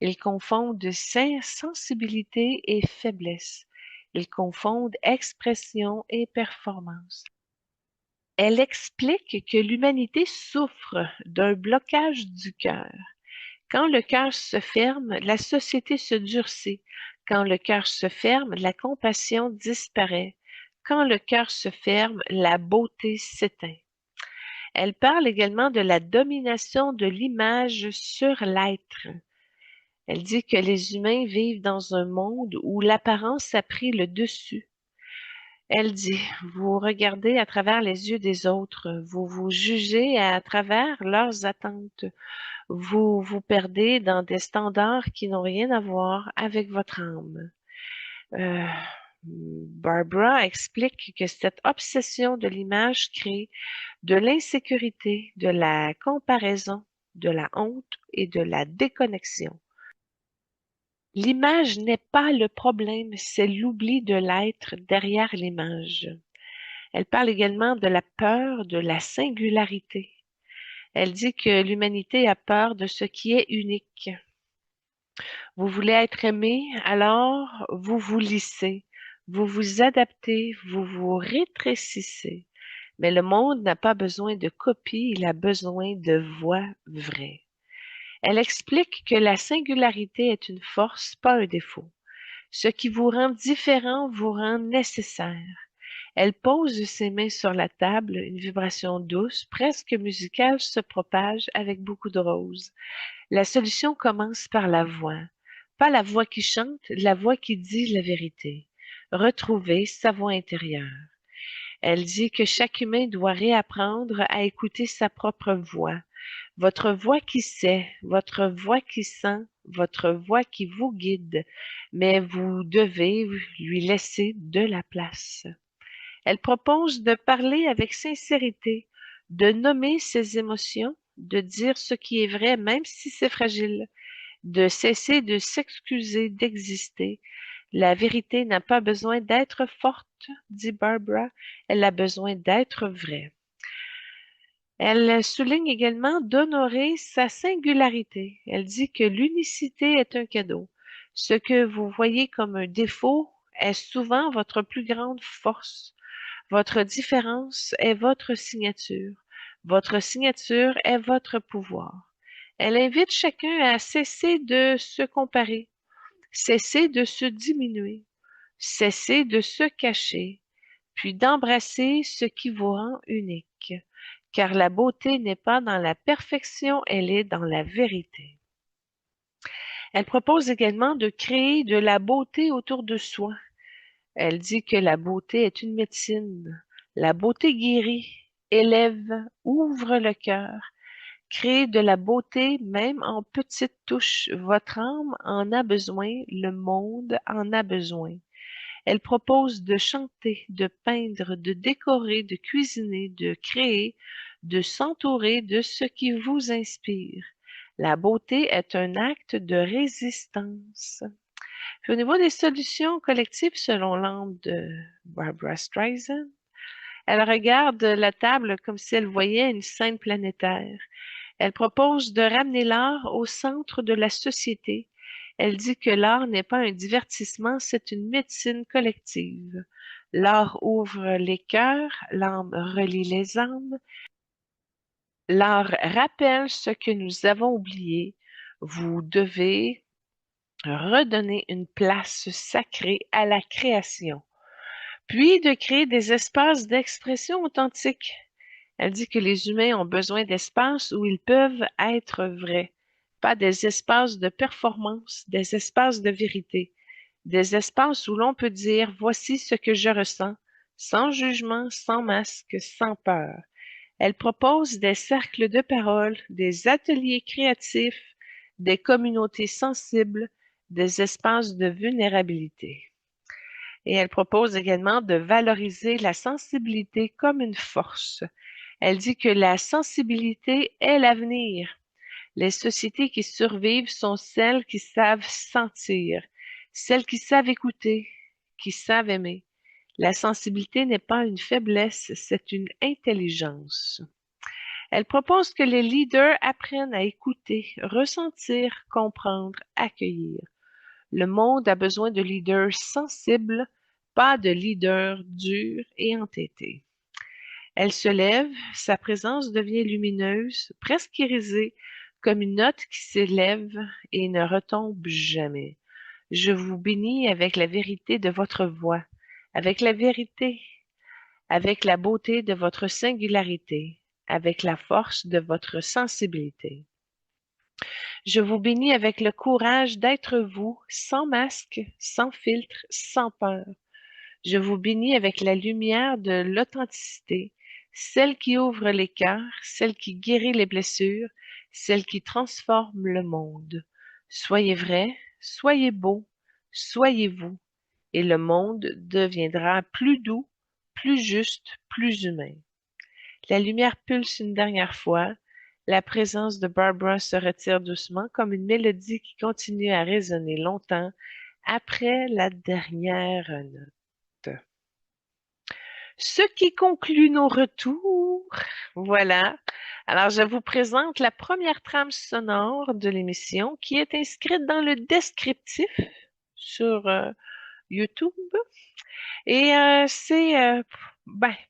Ils confondent sensibilité et faiblesse. Ils confondent expression et performance. Elle explique que l'humanité souffre d'un blocage du cœur. Quand le cœur se ferme, la société se durcit. Quand le cœur se ferme, la compassion disparaît. Quand le cœur se ferme, la beauté s'éteint. Elle parle également de la domination de l'image sur l'être. Elle dit que les humains vivent dans un monde où l'apparence a pris le dessus. Elle dit, vous regardez à travers les yeux des autres, vous vous jugez à travers leurs attentes, vous vous perdez dans des standards qui n'ont rien à voir avec votre âme. Euh, Barbara explique que cette obsession de l'image crée de l'insécurité, de la comparaison, de la honte et de la déconnexion. L'image n'est pas le problème, c'est l'oubli de l'être derrière l'image. Elle parle également de la peur de la singularité. Elle dit que l'humanité a peur de ce qui est unique. Vous voulez être aimé, alors vous vous lissez, vous vous adaptez, vous vous rétrécissez. Mais le monde n'a pas besoin de copies, il a besoin de voix vraies. Elle explique que la singularité est une force, pas un défaut. Ce qui vous rend différent vous rend nécessaire. Elle pose ses mains sur la table, une vibration douce, presque musicale, se propage avec beaucoup de roses. La solution commence par la voix. Pas la voix qui chante, la voix qui dit la vérité. Retrouver sa voix intérieure. Elle dit que chaque humain doit réapprendre à écouter sa propre voix. Votre voix qui sait, votre voix qui sent, votre voix qui vous guide, mais vous devez lui laisser de la place. Elle propose de parler avec sincérité, de nommer ses émotions, de dire ce qui est vrai même si c'est fragile, de cesser de s'excuser d'exister. La vérité n'a pas besoin d'être forte, dit Barbara, elle a besoin d'être vraie. Elle souligne également d'honorer sa singularité. Elle dit que l'unicité est un cadeau. Ce que vous voyez comme un défaut est souvent votre plus grande force. Votre différence est votre signature. Votre signature est votre pouvoir. Elle invite chacun à cesser de se comparer, cesser de se diminuer, cesser de se cacher, puis d'embrasser ce qui vous rend unique. Car la beauté n'est pas dans la perfection, elle est dans la vérité. Elle propose également de créer de la beauté autour de soi. Elle dit que la beauté est une médecine. La beauté guérit, élève, ouvre le cœur, crée de la beauté même en petites touches. Votre âme en a besoin, le monde en a besoin. Elle propose de chanter, de peindre, de décorer, de cuisiner, de créer, de s'entourer de ce qui vous inspire. La beauté est un acte de résistance. Puis au niveau des solutions collectives, selon l'âme de Barbra Streisand, elle regarde la table comme si elle voyait une scène planétaire. Elle propose de ramener l'art au centre de la société. Elle dit que l'art n'est pas un divertissement, c'est une médecine collective. L'art ouvre les cœurs, l'art relie les âmes, l'art rappelle ce que nous avons oublié. Vous devez redonner une place sacrée à la création, puis de créer des espaces d'expression authentique. Elle dit que les humains ont besoin d'espaces où ils peuvent être vrais, pas des espaces de performance, des espaces de vérité, des espaces où l'on peut dire voici ce que je ressens, sans jugement, sans masque, sans peur. Elle propose des cercles de parole, des ateliers créatifs, des communautés sensibles, des espaces de vulnérabilité. Et elle propose également de valoriser la sensibilité comme une force. Elle dit que la sensibilité est l'avenir. Les sociétés qui survivent sont celles qui savent sentir, celles qui savent écouter, qui savent aimer. La sensibilité n'est pas une faiblesse, c'est une intelligence. Elle propose que les leaders apprennent à écouter, ressentir, comprendre, accueillir. Le monde a besoin de leaders sensibles, pas de leaders durs et entêtés. Elle se lève, sa présence devient lumineuse, presque irisée, comme une note qui s'élève et ne retombe jamais. Je vous bénis avec la vérité de votre voix, avec la vérité, avec la beauté de votre singularité, avec la force de votre sensibilité. Je vous bénis avec le courage d'être vous, sans masque, sans filtre, sans peur. Je vous bénis avec la lumière de l'authenticité, celle qui ouvre les cœurs, celle qui guérit les blessures, celle qui transforme le monde. Soyez vrai, soyez beau, soyez vous, et le monde deviendra plus doux, plus juste, plus humain. La lumière pulse une dernière fois. La présence de Barbra se retire doucement comme une mélodie qui continue à résonner longtemps après la dernière note. Ce qui conclut nos retours. Voilà. Alors, je vous présente la première trame sonore de l'émission qui est inscrite dans le descriptif sur YouTube. Et c'est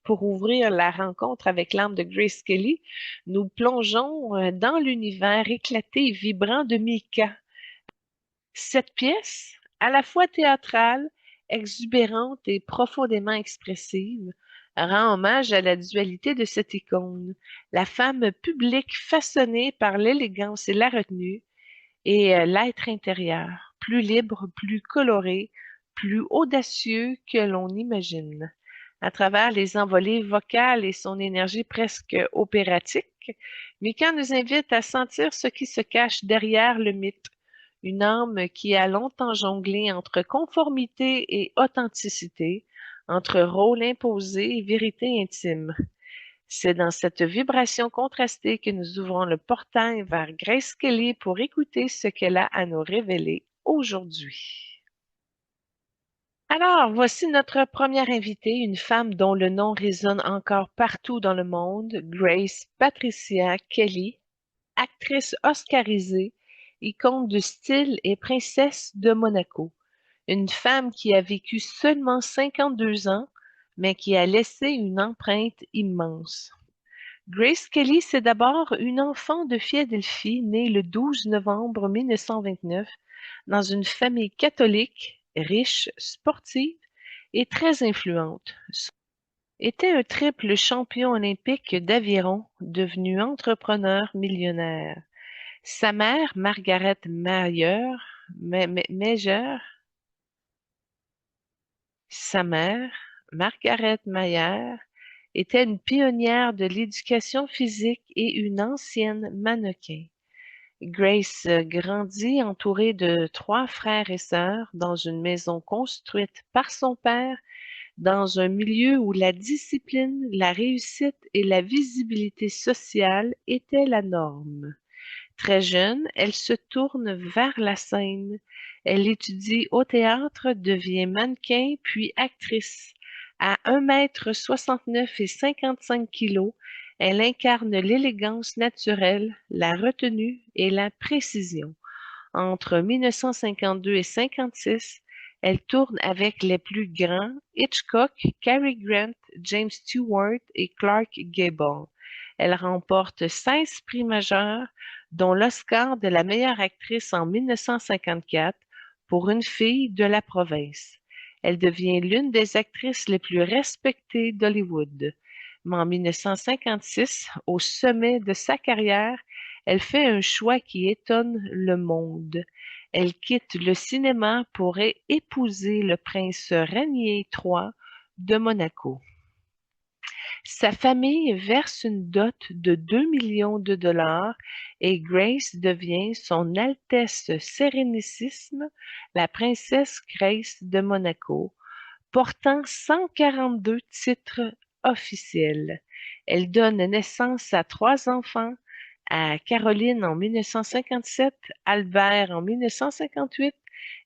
pour ouvrir la rencontre avec l'âme de Grace Kelly, nous plongeons dans l'univers éclaté et vibrant de Mika. Cette pièce, à la fois théâtrale, exubérante et profondément expressive, rend hommage à la dualité de cette icône, la femme publique façonnée par l'élégance et la retenue, et l'être intérieur, plus libre, plus coloré, plus audacieux que l'on imagine. À travers les envolées vocales et son énergie presque opératique, Mika nous invite à sentir ce qui se cache derrière le mythe, une âme qui a longtemps jonglé entre conformité et authenticité, entre rôle imposé et vérité intime. C'est dans cette vibration contrastée que nous ouvrons le portail vers Grace Kelly pour écouter ce qu'elle a à nous révéler aujourd'hui. Alors, voici notre première invitée, une femme dont le nom résonne encore partout dans le monde, Grace Patricia Kelly, actrice oscarisée, icône de style et princesse de Monaco. Une femme qui a vécu seulement 52 ans, mais qui a laissé une empreinte immense. Grace Kelly, c'est d'abord une enfant de Philadelphie, née le 12 novembre 1929 dans une famille catholique, riche, sportive et très influente. Son père était un triple champion olympique d'aviron, devenu entrepreneur millionnaire. Sa mère, Margaret Mayer, sa mère, Margaret Mayer, était une pionnière de l'éducation physique et une ancienne mannequin. Grace grandit entourée de 3 frères et sœurs dans une maison construite par son père dans un milieu où la discipline, la réussite et la visibilité sociale étaient la norme. Très jeune, elle se tourne vers la scène. Elle étudie au théâtre, devient mannequin puis actrice. À 1,69 m et 55 kilos, elle incarne l'élégance naturelle, la retenue et la précision. Entre 1952 et 56, elle tourne avec les plus grands Hitchcock, Cary Grant, James Stewart et Clark Gable. Elle remporte 16 prix majeurs, dont l'Oscar de la meilleure actrice en 1954 pour Une fille de la province. Elle devient l'une des actrices les plus respectées d'Hollywood. Mais en 1956, au sommet de sa carrière, elle fait un choix qui étonne le monde. Elle quitte le cinéma pour épouser le prince Rainier III de Monaco. Sa famille verse une dot de 2 millions de dollars et Grace devient Son Altesse Sérénissime, la princesse Grace de Monaco, portant 142 titres officiels. Elle donne naissance à 3 enfants, à Caroline en 1957, Albert en 1958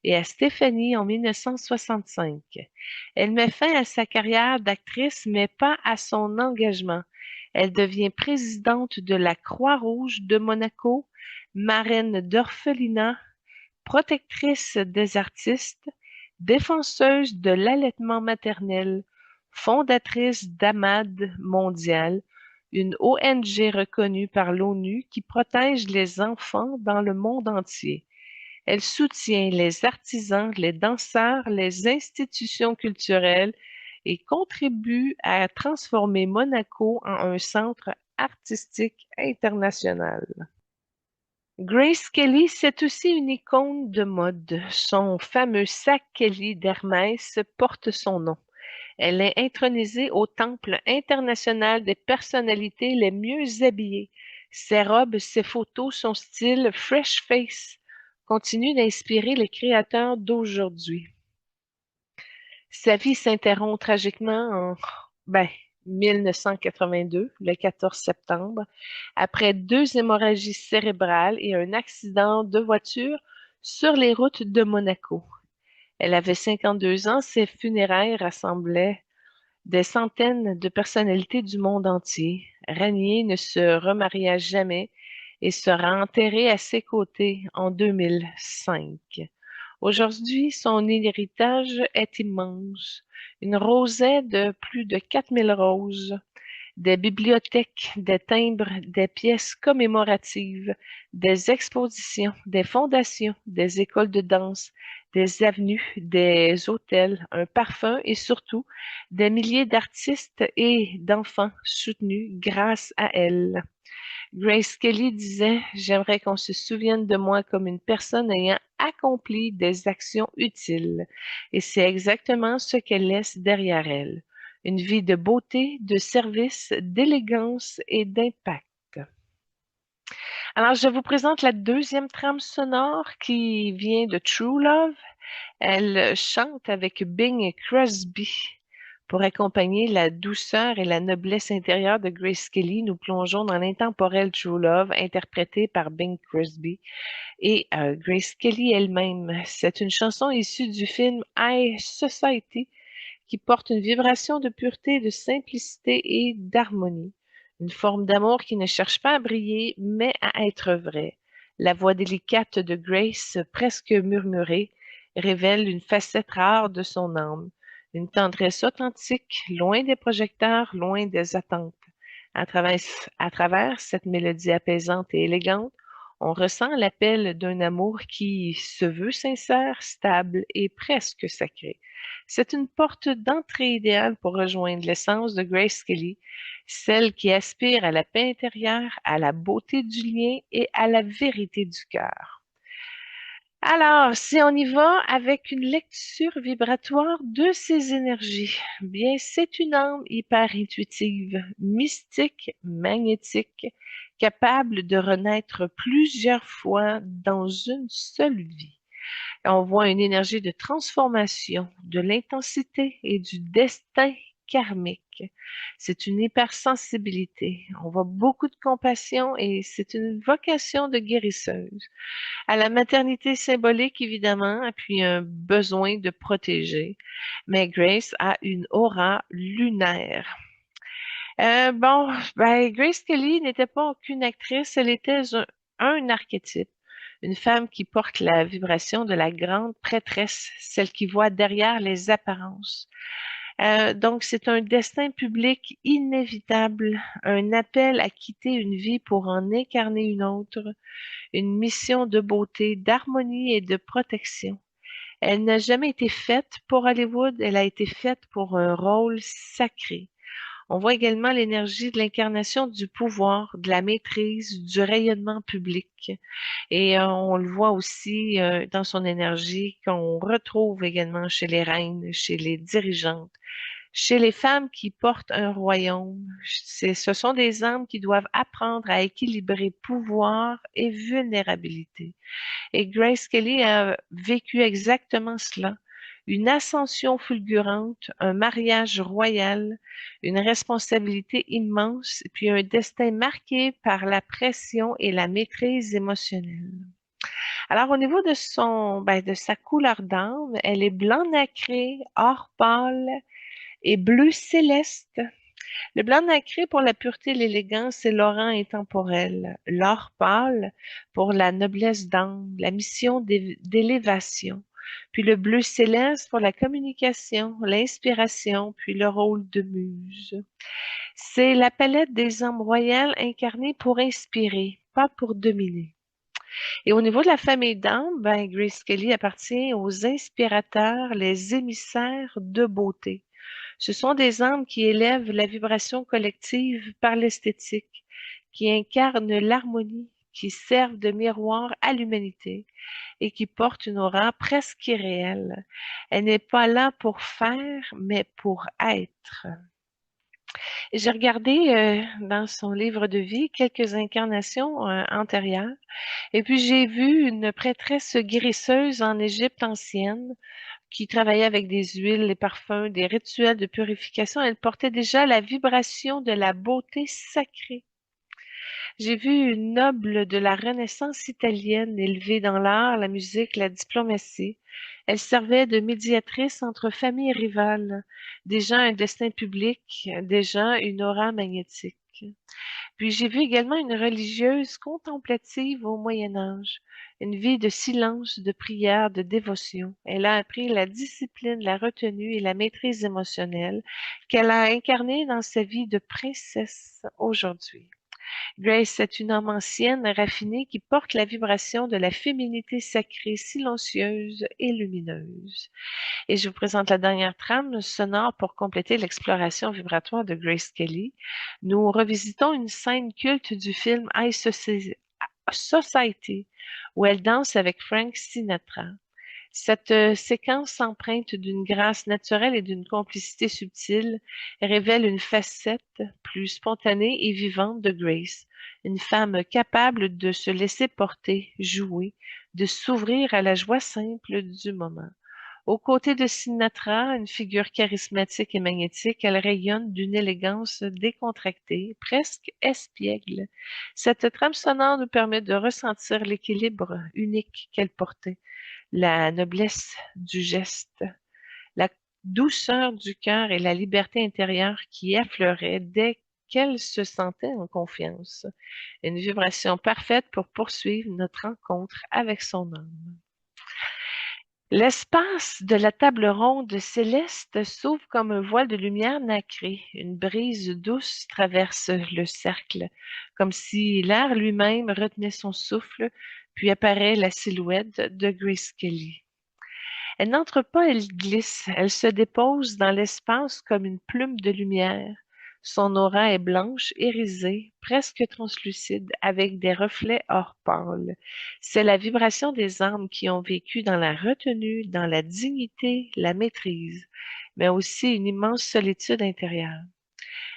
et à Stéphanie en 1965. Elle met fin à sa carrière d'actrice, mais pas à son engagement. Elle devient présidente de la Croix-Rouge de Monaco, marraine d'orphelinat, protectrice des artistes, défenseuse de l'allaitement maternel, fondatrice d'AMAD Mondial, une ONG reconnue par l'ONU qui protège les enfants dans le monde entier. Elle soutient les artisans, les danseurs, les institutions culturelles et contribue à transformer Monaco en un centre artistique international. Grace Kelly, c'est aussi une icône de mode. Son fameux sac Kelly d'Hermès porte son nom. Elle est intronisée au Temple international des personnalités les mieux habillées. Ses robes, ses photos, son style fresh face continuent d'inspirer les créateurs d'aujourd'hui. Sa vie s'interrompt tragiquement en 1982, le 14 septembre, après 2 hémorragies cérébrales et un accident de voiture sur les routes de Monaco. Elle avait 52 ans, ses funérailles rassemblaient des centaines de personnalités du monde entier. Ranier ne se remaria jamais et sera enterré à ses côtés en 2005. Aujourd'hui, son héritage est immense. Une rosée de plus de 4000 roses, des bibliothèques, des timbres, des pièces commémoratives, des expositions, des fondations, des écoles de danse, des avenues, des hôtels, un parfum et surtout des milliers d'artistes et d'enfants soutenus grâce à elle. Grace Kelly disait: J'aimerais qu'on se souvienne de moi comme une personne ayant accompli des actions utiles. Et c'est exactement ce qu'elle laisse derrière elle. Une vie de beauté, de service, d'élégance et d'impact. Alors, je vous présente la deuxième trame sonore qui vient de True Love. Elle chante avec Bing Crosby. Pour accompagner la douceur et la noblesse intérieure de Grace Kelly, nous plongeons dans l'intemporel True Love, interprété par Bing Crosby et Grace Kelly elle-même. C'est une chanson issue du film High Society qui porte une vibration de pureté, de simplicité et d'harmonie. Une forme d'amour qui ne cherche pas à briller, mais à être vrai. La voix délicate de Grace, presque murmurée, révèle une facette rare de son âme. Une tendresse authentique, loin des projecteurs, loin des attentes. À travers cette mélodie apaisante et élégante, on ressent l'appel d'un amour qui se veut sincère, stable et presque sacré. C'est une porte d'entrée idéale pour rejoindre l'essence de Grace Kelly, celle qui aspire à la paix intérieure, à la beauté du lien et à la vérité du cœur. Alors, si on y va avec une lecture vibratoire de ces énergies, bien, c'est une âme hyper intuitive, mystique, magnétique, capable de renaître plusieurs fois dans une seule vie. On voit une énergie de transformation, de l'intensité et du destin karmique. C'est une hypersensibilité. On voit beaucoup de compassion et c'est une vocation de guérisseuse. À la maternité symbolique, évidemment, puis un besoin de protéger. Mais Grace a une aura lunaire. Bon, ben, Grace Kelly n'était pas qu'une actrice, elle était un archétype. Une femme qui porte la vibration de la grande prêtresse, celle qui voit derrière les apparences. Donc, c'est un destin public inévitable, un appel à quitter une vie pour en incarner une autre, une mission de beauté, d'harmonie et de protection. Elle n'a jamais été faite pour Hollywood, elle a été faite pour un rôle sacré. On voit également l'énergie de l'incarnation du pouvoir, de la maîtrise, du rayonnement public. Et on le voit aussi dans son énergie qu'on retrouve également chez les reines, chez les dirigeantes, chez les femmes qui portent un royaume. Ce sont des âmes qui doivent apprendre à équilibrer pouvoir et vulnérabilité. Et Grace Kelly a vécu exactement cela. Une ascension fulgurante, un mariage royal, une responsabilité immense, puis un destin marqué par la pression et la maîtrise émotionnelle. Alors, au niveau de de sa couleur d'âme, elle est blanc nacré, or pâle et bleu céleste. Le blanc nacré pour la pureté et l'élégance et l'aurant intemporel. L'or pâle pour la noblesse d'âme, la mission d'élévation. Puis le bleu céleste pour la communication, l'inspiration, puis le rôle de muse. C'est la palette des âmes royales incarnées pour inspirer, pas pour dominer. Et au niveau de la famille d'âme, ben Grace Kelly appartient aux inspirateurs, les émissaires de beauté. Ce sont des âmes qui élèvent la vibration collective par l'esthétique, qui incarnent l'harmonie, qui servent de miroir à l'humanité et qui portent une aura presque irréelle. Elle n'est pas là pour faire, mais pour être. J'ai regardé dans son livre de vie quelques incarnations antérieures et puis j'ai vu une prêtresse guérisseuse en Égypte ancienne qui travaillait avec des huiles, des parfums, des rituels de purification. Elle portait déjà la vibration de la beauté sacrée. J'ai vu une noble de la Renaissance italienne élevée dans l'art, la musique, la diplomatie. Elle servait de médiatrice entre familles rivales, déjà un destin public, déjà une aura magnétique. Puis j'ai vu également une religieuse contemplative au Moyen Âge, une vie de silence, de prière, de dévotion. Elle a appris la discipline, la retenue et la maîtrise émotionnelle qu'elle a incarnée dans sa vie de princesse aujourd'hui. Grace est une âme ancienne, raffinée, qui porte la vibration de la féminité sacrée, silencieuse et lumineuse. Et je vous présente la dernière trame sonore pour compléter l'exploration vibratoire de Grace Kelly. Nous revisitons une scène culte du film High Society, où elle danse avec Frank Sinatra. Cette séquence empreinte d'une grâce naturelle et d'une complicité subtile révèle une facette plus spontanée et vivante de Grace, une femme capable de se laisser porter, jouer, de s'ouvrir à la joie simple du moment. Aux côtés de Sinatra, une figure charismatique et magnétique, elle rayonne d'une élégance décontractée, presque espiègle. Cette trame sonore nous permet de ressentir l'équilibre unique qu'elle portait, la noblesse du geste, la douceur du cœur et la liberté intérieure qui affleurait dès qu'elle se sentait en confiance. Une vibration parfaite pour poursuivre notre rencontre avec son âme. L'espace de la table ronde céleste s'ouvre comme un voile de lumière nacrée. Une brise douce traverse le cercle, comme si l'air lui-même retenait son souffle, puis apparaît la silhouette de Grace Kelly. Elle n'entre pas, elle glisse, elle se dépose dans l'espace comme une plume de lumière. Son aura est blanche, irisée, presque translucide, avec des reflets or pâle. C'est la vibration des âmes qui ont vécu dans la retenue, dans la dignité, la maîtrise, mais aussi une immense solitude intérieure.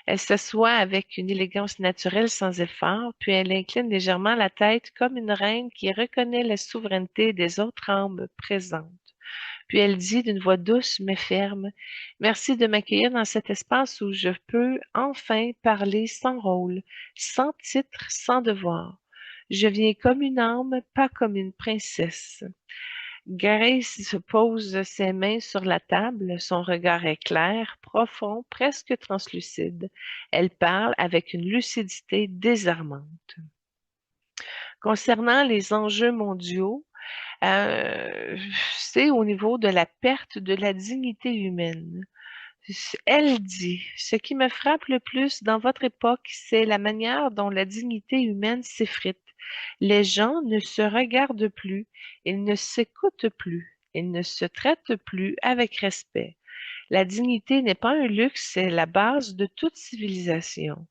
Elle s'assoit avec une élégance naturelle sans effort, puis elle incline légèrement la tête comme une reine qui reconnaît la souveraineté des autres âmes présentes. Puis elle dit d'une voix douce mais ferme: Merci de m'accueillir dans cet espace où je peux enfin parler sans rôle, sans titre, sans devoir. Je viens comme une âme, pas comme une princesse. Grace se pose ses mains sur la table, son regard est clair, profond, presque translucide. Elle parle avec une lucidité désarmante. Concernant les enjeux mondiaux, c'est au niveau de la perte de la dignité humaine. Elle dit: Ce qui me frappe le plus dans votre époque, c'est la manière dont la dignité humaine s'effrite. Les gens ne se regardent plus, ils ne s'écoutent plus, ils ne se traitent plus avec respect. La dignité n'est pas un luxe, c'est la base de toute civilisation.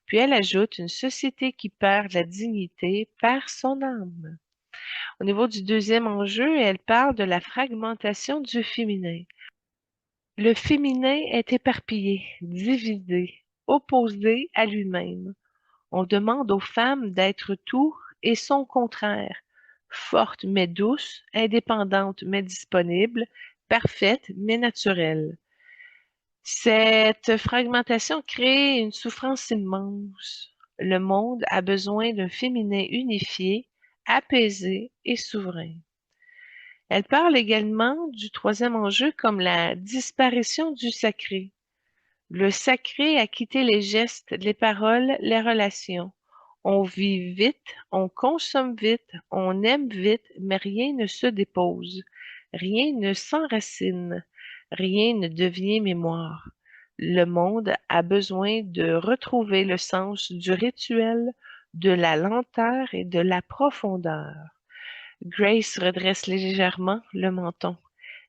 Puis elle ajoute: Une société qui perd la dignité perd son âme. Au niveau du deuxième enjeu, elle parle de la fragmentation du féminin. Le féminin est éparpillé, divisé, opposé à lui-même. On demande aux femmes d'être tout et son contraire, forte mais douce, indépendante mais disponible, parfaite mais naturelle. Cette fragmentation crée une souffrance immense. Le monde a besoin d'un féminin unifié, apaisé et souverain. Elle parle également du troisième enjeu comme la disparition du sacré. Le sacré a quitté les gestes, les paroles, les relations. On vit vite, on consomme vite, on aime vite, mais rien ne se dépose, rien ne s'enracine, rien ne devient mémoire. Le monde a besoin de retrouver le sens du rituel, de la lenteur et de la profondeur. Grace redresse légèrement le menton.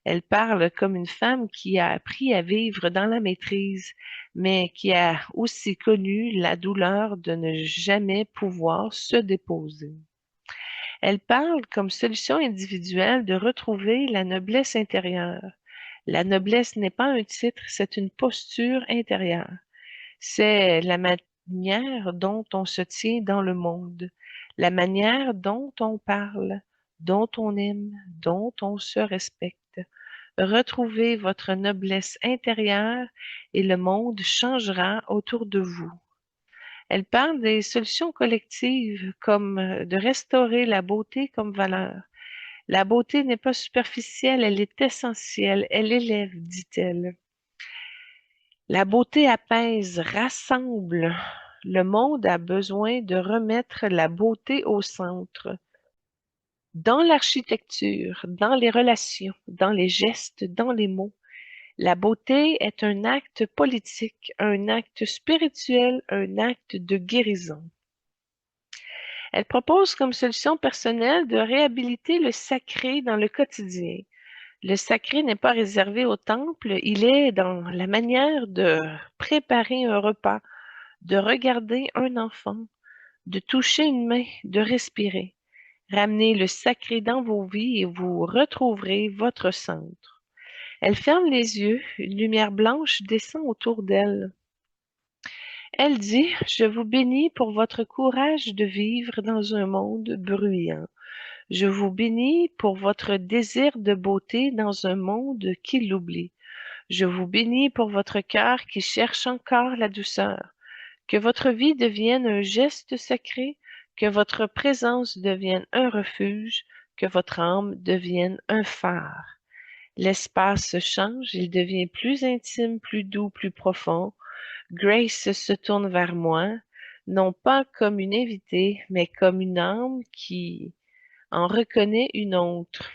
Elle parle comme une femme qui a appris à vivre dans la maîtrise, mais qui a aussi connu la douleur de ne jamais pouvoir se déposer. Elle parle comme solution individuelle de retrouver la noblesse intérieure. La noblesse n'est pas un titre, c'est une posture intérieure. C'est la manière dont on se tient dans le monde, la manière dont on parle, dont on aime, dont on se respecte. Retrouvez votre noblesse intérieure et le monde changera autour de vous. Elle parle des solutions collectives comme de restaurer la beauté comme valeur. La beauté n'est pas superficielle, elle est essentielle, elle élève, dit-elle. La beauté apaise, rassemble. Le monde a besoin de remettre la beauté au centre. Dans l'architecture, dans les relations, dans les gestes, dans les mots. La beauté est un acte politique, un acte spirituel, un acte de guérison. Elle propose comme solution personnelle de réhabiliter le sacré dans le quotidien. Le sacré n'est pas réservé au temple, il est dans la manière de préparer un repas, de regarder un enfant, de toucher une main, de respirer. Ramenez le sacré dans vos vies et vous retrouverez votre centre. Elle ferme les yeux, une lumière blanche descend autour d'elle. Elle dit: Je vous bénis pour votre courage de vivre dans un monde bruyant. Je vous bénis pour votre désir de beauté dans un monde qui l'oublie. Je vous bénis pour votre cœur qui cherche encore la douceur. Que votre vie devienne un geste sacré, que votre présence devienne un refuge, que votre âme devienne un phare. L'espace change, il devient plus intime, plus doux, plus profond. Grace se tourne vers moi, non pas comme une invitée, mais comme une âme qui en reconnaît une autre.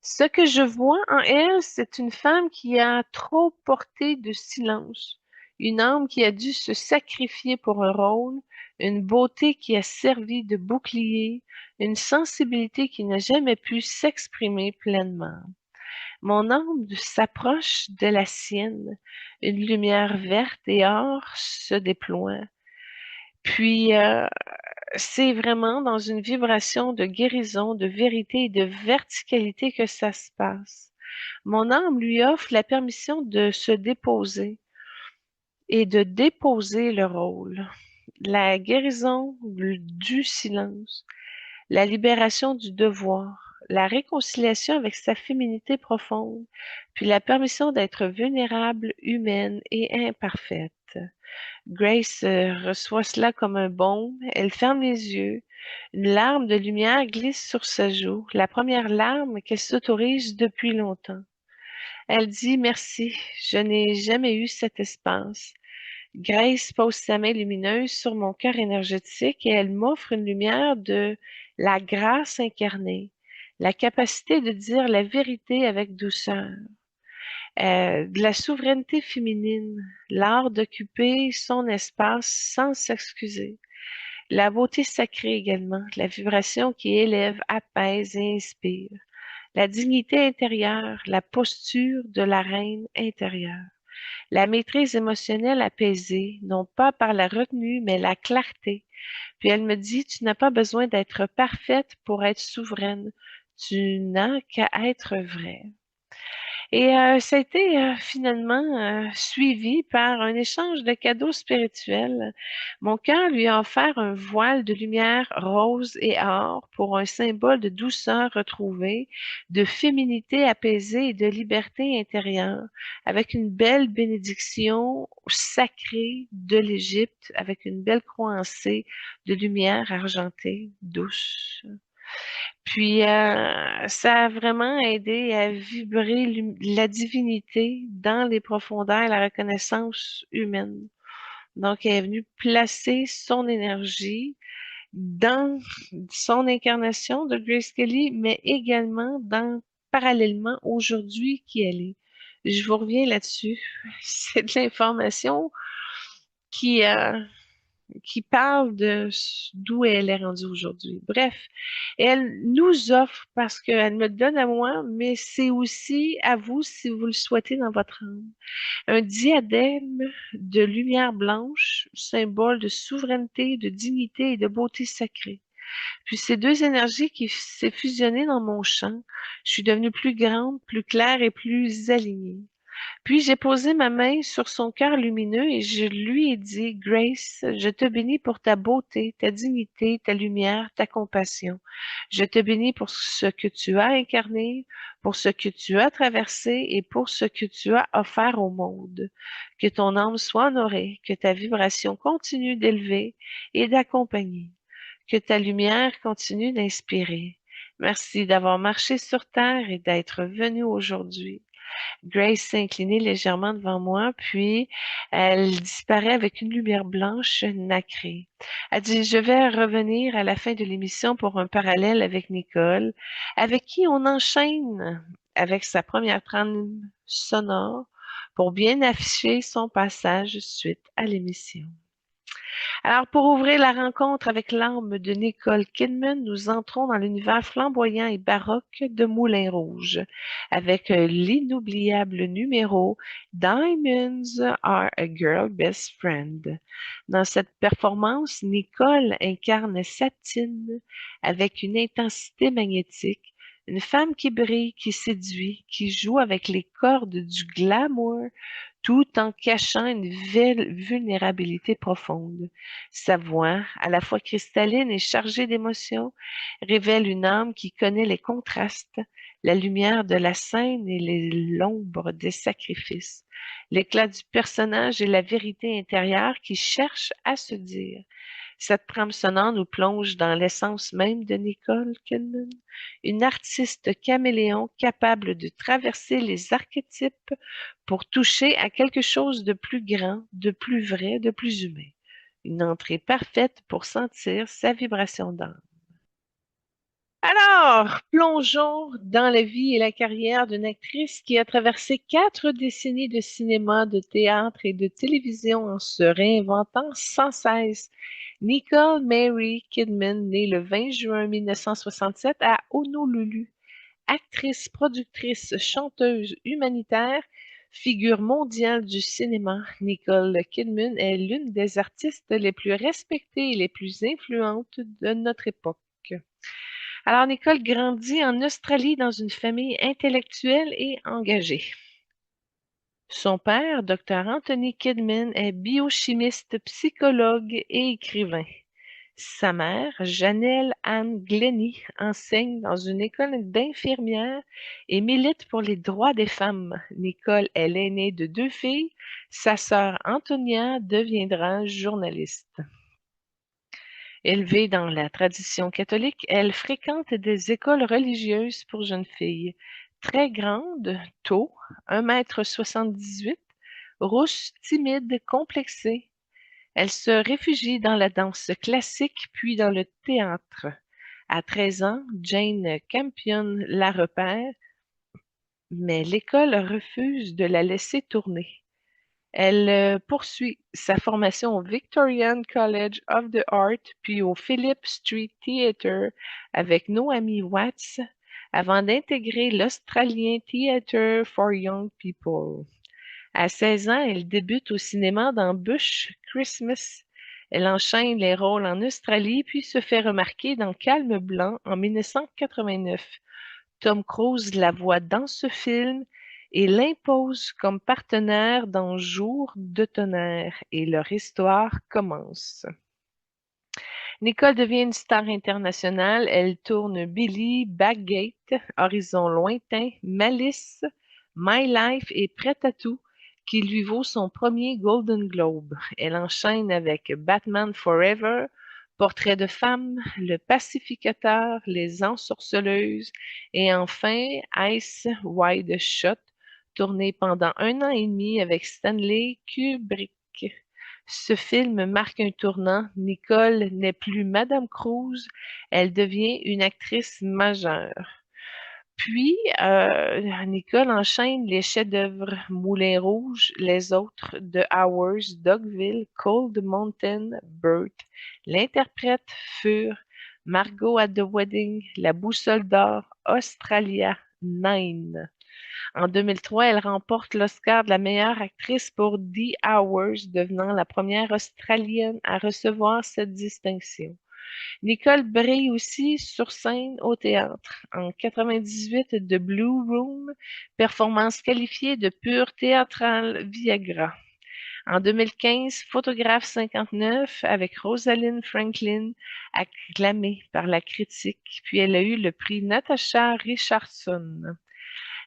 Ce que je vois en elle, c'est une femme qui a trop porté de silence, une âme qui a dû se sacrifier pour un rôle, une beauté qui a servi de bouclier, une sensibilité qui n'a jamais pu s'exprimer pleinement. Mon âme s'approche de la sienne, une lumière verte et or se déploie. Puis, c'est vraiment dans une vibration de guérison, de vérité et de verticalité que ça se passe. Mon âme lui offre la permission de se déposer. et de déposer le rôle. La guérison du silence, la libération du devoir, la réconciliation avec sa féminité profonde, puis la permission d'être vulnérable, humaine et imparfaite. Grace reçoit cela comme un baume, elle ferme les yeux, une larme de lumière glisse sur sa joue, la première larme qu'elle s'autorise depuis longtemps. Elle dit merci, je n'ai jamais eu cet espace. Grace pose sa main lumineuse sur mon cœur énergétique et elle m'offre une lumière de la grâce incarnée, la capacité de dire la vérité avec douceur, de la souveraineté féminine, l'art d'occuper son espace sans s'excuser, la beauté sacrée également, la vibration qui élève, apaise et inspire, la dignité intérieure, la posture de la reine intérieure. La maîtrise émotionnelle apaisée, non pas par la retenue, mais la clarté. Puis elle me dit, tu n'as pas besoin d'être parfaite pour être souveraine. Tu n'as qu'à être vraie. Et ça a été finalement suivi par un échange de cadeaux spirituels. Mon cœur lui a offert un voile de lumière rose et or pour un symbole de douceur retrouvée, de féminité apaisée et de liberté intérieure, avec une belle bénédiction sacrée de l'Égypte, avec une belle croix en C de lumière argentée douce. Puis, ça a vraiment aidé à vibrer la divinité dans les profondeurs, la reconnaissance humaine. Donc, elle est venue placer son énergie dans son incarnation de Grace Kelly, mais également parallèlement aujourd'hui qui elle est. Je vous reviens là-dessus. C'est de l'information qui, qui parle de d'où elle est rendue aujourd'hui. Bref, elle nous offre, parce qu'elle me le donne à moi, mais c'est aussi à vous si vous le souhaitez dans votre âme, un diadème de lumière blanche, symbole de souveraineté, de dignité et de beauté sacrée. Puis ces deux énergies qui s'est fusionnées dans mon champ, je suis devenue plus grande, plus claire et plus alignée. Puis j'ai posé ma main sur son cœur lumineux et je lui ai dit, Grace, je te bénis pour ta beauté, ta dignité, ta lumière, ta compassion. Je te bénis pour ce que tu as incarné, pour ce que tu as traversé et pour ce que tu as offert au monde. Que ton âme soit honorée, que ta vibration continue d'élever et d'accompagner, que ta lumière continue d'inspirer. Merci d'avoir marché sur terre et d'être venu aujourd'hui. Grace s'est inclinée légèrement devant moi, puis elle disparaît avec une lumière blanche nacrée. Elle dit, je vais revenir à la fin de l'émission pour un parallèle avec Nicole, avec qui on enchaîne avec sa première trame sonore pour bien afficher son passage suite à l'émission. Alors, pour ouvrir la rencontre avec l'âme de Nicole Kidman, nous entrons dans l'univers flamboyant et baroque de Moulin Rouge, avec l'inoubliable numéro Diamonds Are a Girl Best Friend. Dans cette performance, Nicole incarne Satine avec une intensité magnétique, une femme qui brille, qui séduit, qui joue avec les cordes du glamour, tout en cachant une vulnérabilité profonde. Sa voix, à la fois cristalline et chargée d'émotions, révèle une âme qui connaît les contrastes, la lumière de la scène et l'ombre des sacrifices, l'éclat du personnage et la vérité intérieure qui cherche à se dire. Cette trame sonore nous plonge dans l'essence même de Nicole Kidman, une artiste caméléon capable de traverser les archétypes pour toucher à quelque chose de plus grand, de plus vrai, de plus humain. Une entrée parfaite pour sentir sa vibration d'âme. Alors, plongeons dans la vie et la carrière d'une actrice qui a traversé 4 décennies de cinéma, de théâtre et de télévision en se réinventant sans cesse. Nicole Mary Kidman, née le 20 juin 1967 à Honolulu. Actrice, productrice, chanteuse humanitaire, figure mondiale du cinéma, Nicole Kidman est l'une des artistes les plus respectées et les plus influentes de notre époque. Alors, Nicole grandit en Australie dans une famille intellectuelle et engagée. Son père, Dr. Anthony Kidman, est biochimiste, psychologue et écrivain. Sa mère, Janelle Ann Glennie, enseigne dans une école d'infirmières et milite pour les droits des femmes. Nicole est l'aînée de 2 filles. Sa sœur Antonia deviendra journaliste. Élevée dans la tradition catholique, elle fréquente des écoles religieuses pour jeunes filles. Très grande, tôt, 1,78 m, rousse, timide, complexée, elle se réfugie dans la danse classique puis dans le théâtre. À 13 ans, Jane Campion la repère, mais l'école refuse de la laisser tourner. Elle poursuit sa formation au Victorian College of the Arts puis au Philip Street Theatre avec Naomi Watts avant d'intégrer l'Australian Theatre for Young People. À 16 ans, elle débute au cinéma dans Bush Christmas. Elle enchaîne les rôles en Australie puis se fait remarquer dans Calme blanc en 1989. Tom Cruise la voit dans ce film et l'impose comme partenaire dans Jour de tonnerre et leur histoire commence. Nicole devient une star internationale. Elle tourne Billy, Backgate, Horizon lointain, Malice, My Life et Prête à tout, qui lui vaut son premier Golden Globe. Elle enchaîne avec Batman Forever, Portrait de femme, Le Pacificateur, Les Ensorceleuses et enfin Ice Wide Shut, tourné pendant 1 an et demi avec Stanley Kubrick. Ce film marque un tournant. Nicole n'est plus Madame Cruz, elle devient une actrice majeure. Puis, Nicole enchaîne les chefs-d'œuvre Moulin Rouge, Les Autres, The Hours, Dogville, Cold Mountain, Birth. L'interprète furent Margot at the Wedding, La Boussole d'or, Australia, Nine. En 2003, elle remporte l'Oscar de la meilleure actrice pour The Hours, devenant la première Australienne à recevoir cette distinction. Nicole brille aussi sur scène au théâtre. En 98, The Blue Room, performance qualifiée de pure théâtrale Viagra. En 2015, Photographe 59 avec Rosalind Franklin, acclamée par la critique, puis elle a eu le prix Natasha Richardson.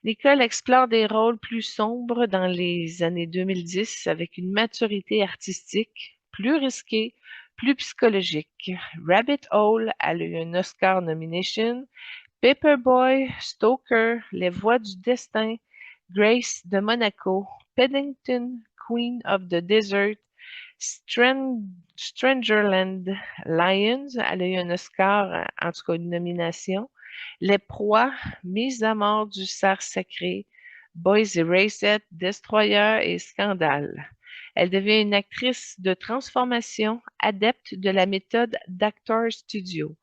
Nicole explore des rôles plus sombres dans les années 2010 avec une maturité artistique plus risquée, plus psychologique. Rabbit Hole a eu un Oscar nomination, Paperboy, Stoker, Les Voix du destin, Grace de Monaco, Paddington, Queen of the Desert, Strangerland, Lions, elle a eu un Oscar, en tout cas une nomination. Les proies, Mise à mort du cerf sacré, Boys Erased, Destroyer et Scandale. Elle devient une actrice de transformation, adepte de la méthode d'Actor Studio.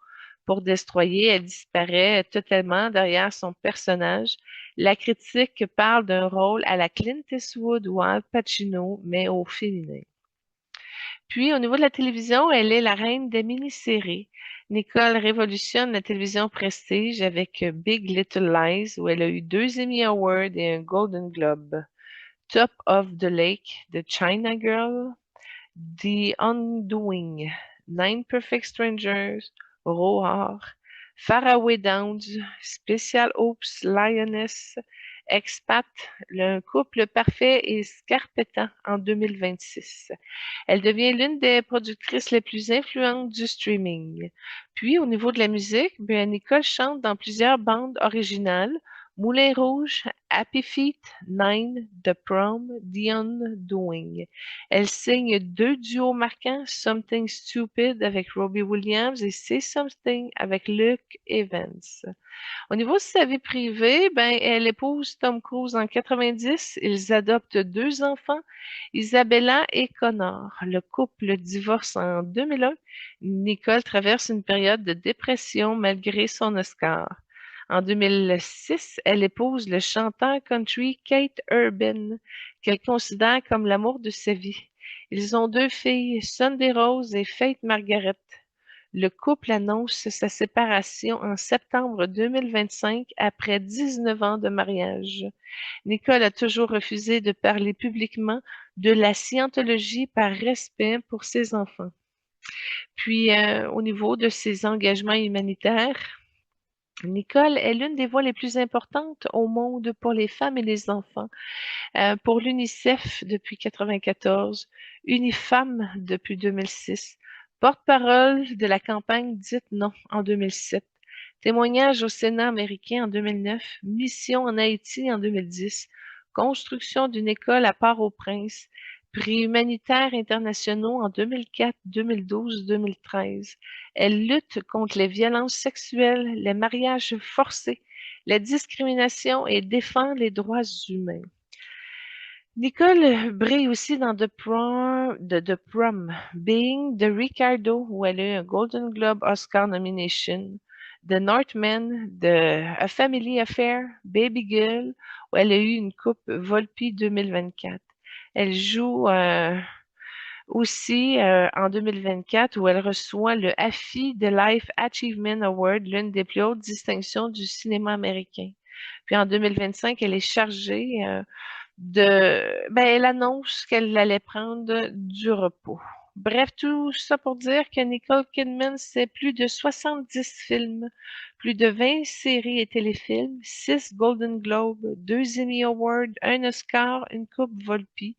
Pour Destroyer, elle disparaît totalement derrière son personnage. La critique parle d'un rôle à la Clint Eastwood ou Al Pacino, mais au féminin. Puis, au niveau de la télévision, elle est la reine des mini-séries. Nicole révolutionne la télévision prestige avec Big Little Lies, où elle a eu 2 Emmy Awards et un Golden Globe. Top of the Lake, The China Girl, The Undoing, Nine Perfect Strangers, Roar, Faraway Downs, Special Ops Lioness, Expat, Un couple parfait et Scarpetta en 2026. Elle devient l'une des productrices les plus influentes du streaming. Puis, au niveau de la musique, Nicole chante dans plusieurs bandes originales, Moulin Rouge, Happy Feet, Nine, The Prom, The Undoing. Elle signe 2 duos marquants, Something Stupid avec Robbie Williams et Say Something avec Luke Evans. Au niveau de sa vie privée, elle épouse Tom Cruise en 90. Ils adoptent 2 enfants, Isabella et Connor. Le couple divorce en 2001. Nicole traverse une période de dépression malgré son Oscar. En 2006, elle épouse le chanteur country Keith Urban, qu'elle considère comme l'amour de sa vie. Ils ont 2 filles, Sunday Rose et Faith Margaret. Le couple annonce sa séparation en septembre 2025 après 19 ans de mariage. Nicole a toujours refusé de parler publiquement de la scientologie par respect pour ses enfants. Puis, au niveau de ses engagements humanitaires, Nicole est l'une des voix les plus importantes au monde pour les femmes et les enfants. Pour l'UNICEF depuis 1994, Unifemme depuis 2006, porte-parole de la campagne Dites non en 2007, témoignage au Sénat américain en 2009, mission en Haïti en 2010, construction d'une école à Port-au-Prince, prix humanitaires internationaux en 2004, 2012, 2013. Elle lutte contre les violences sexuelles, les mariages forcés, la discrimination et défend les droits humains. Nicole brille aussi dans The Prom, Being de Ricardo, où elle a eu un Golden Globe Oscar nomination, The Northman, de A Family Affair, Baby Girl, où elle a eu une coupe Volpi 2024. Elle joue aussi en 2024 où elle reçoit le AFI de Life Achievement Award, l'une des plus hautes distinctions du cinéma américain. Puis en 2025, elle est chargée elle annonce qu'elle allait prendre du repos. Bref, tout ça pour dire que Nicole Kidman, c'est plus de 70 films, plus de 20 séries et téléfilms, 6 Golden Globes, 2 Emmy Awards, un Oscar, une coupe Volpi,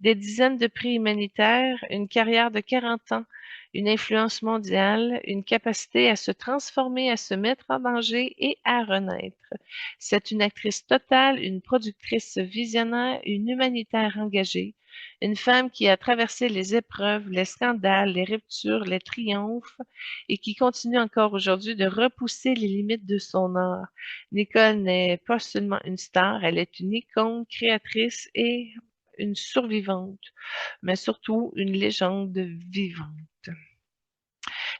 des dizaines de prix humanitaires, une carrière de 40 ans, une influence mondiale, une capacité à se transformer, à se mettre en danger et à renaître. C'est une actrice totale, une productrice visionnaire, une humanitaire engagée, une femme qui a traversé les épreuves, les scandales, les ruptures, les triomphes et qui continue encore aujourd'hui de repousser les limites de son art. Nicole n'est pas seulement une star, elle est une icône, créatrice et une survivante, mais surtout une légende vivante.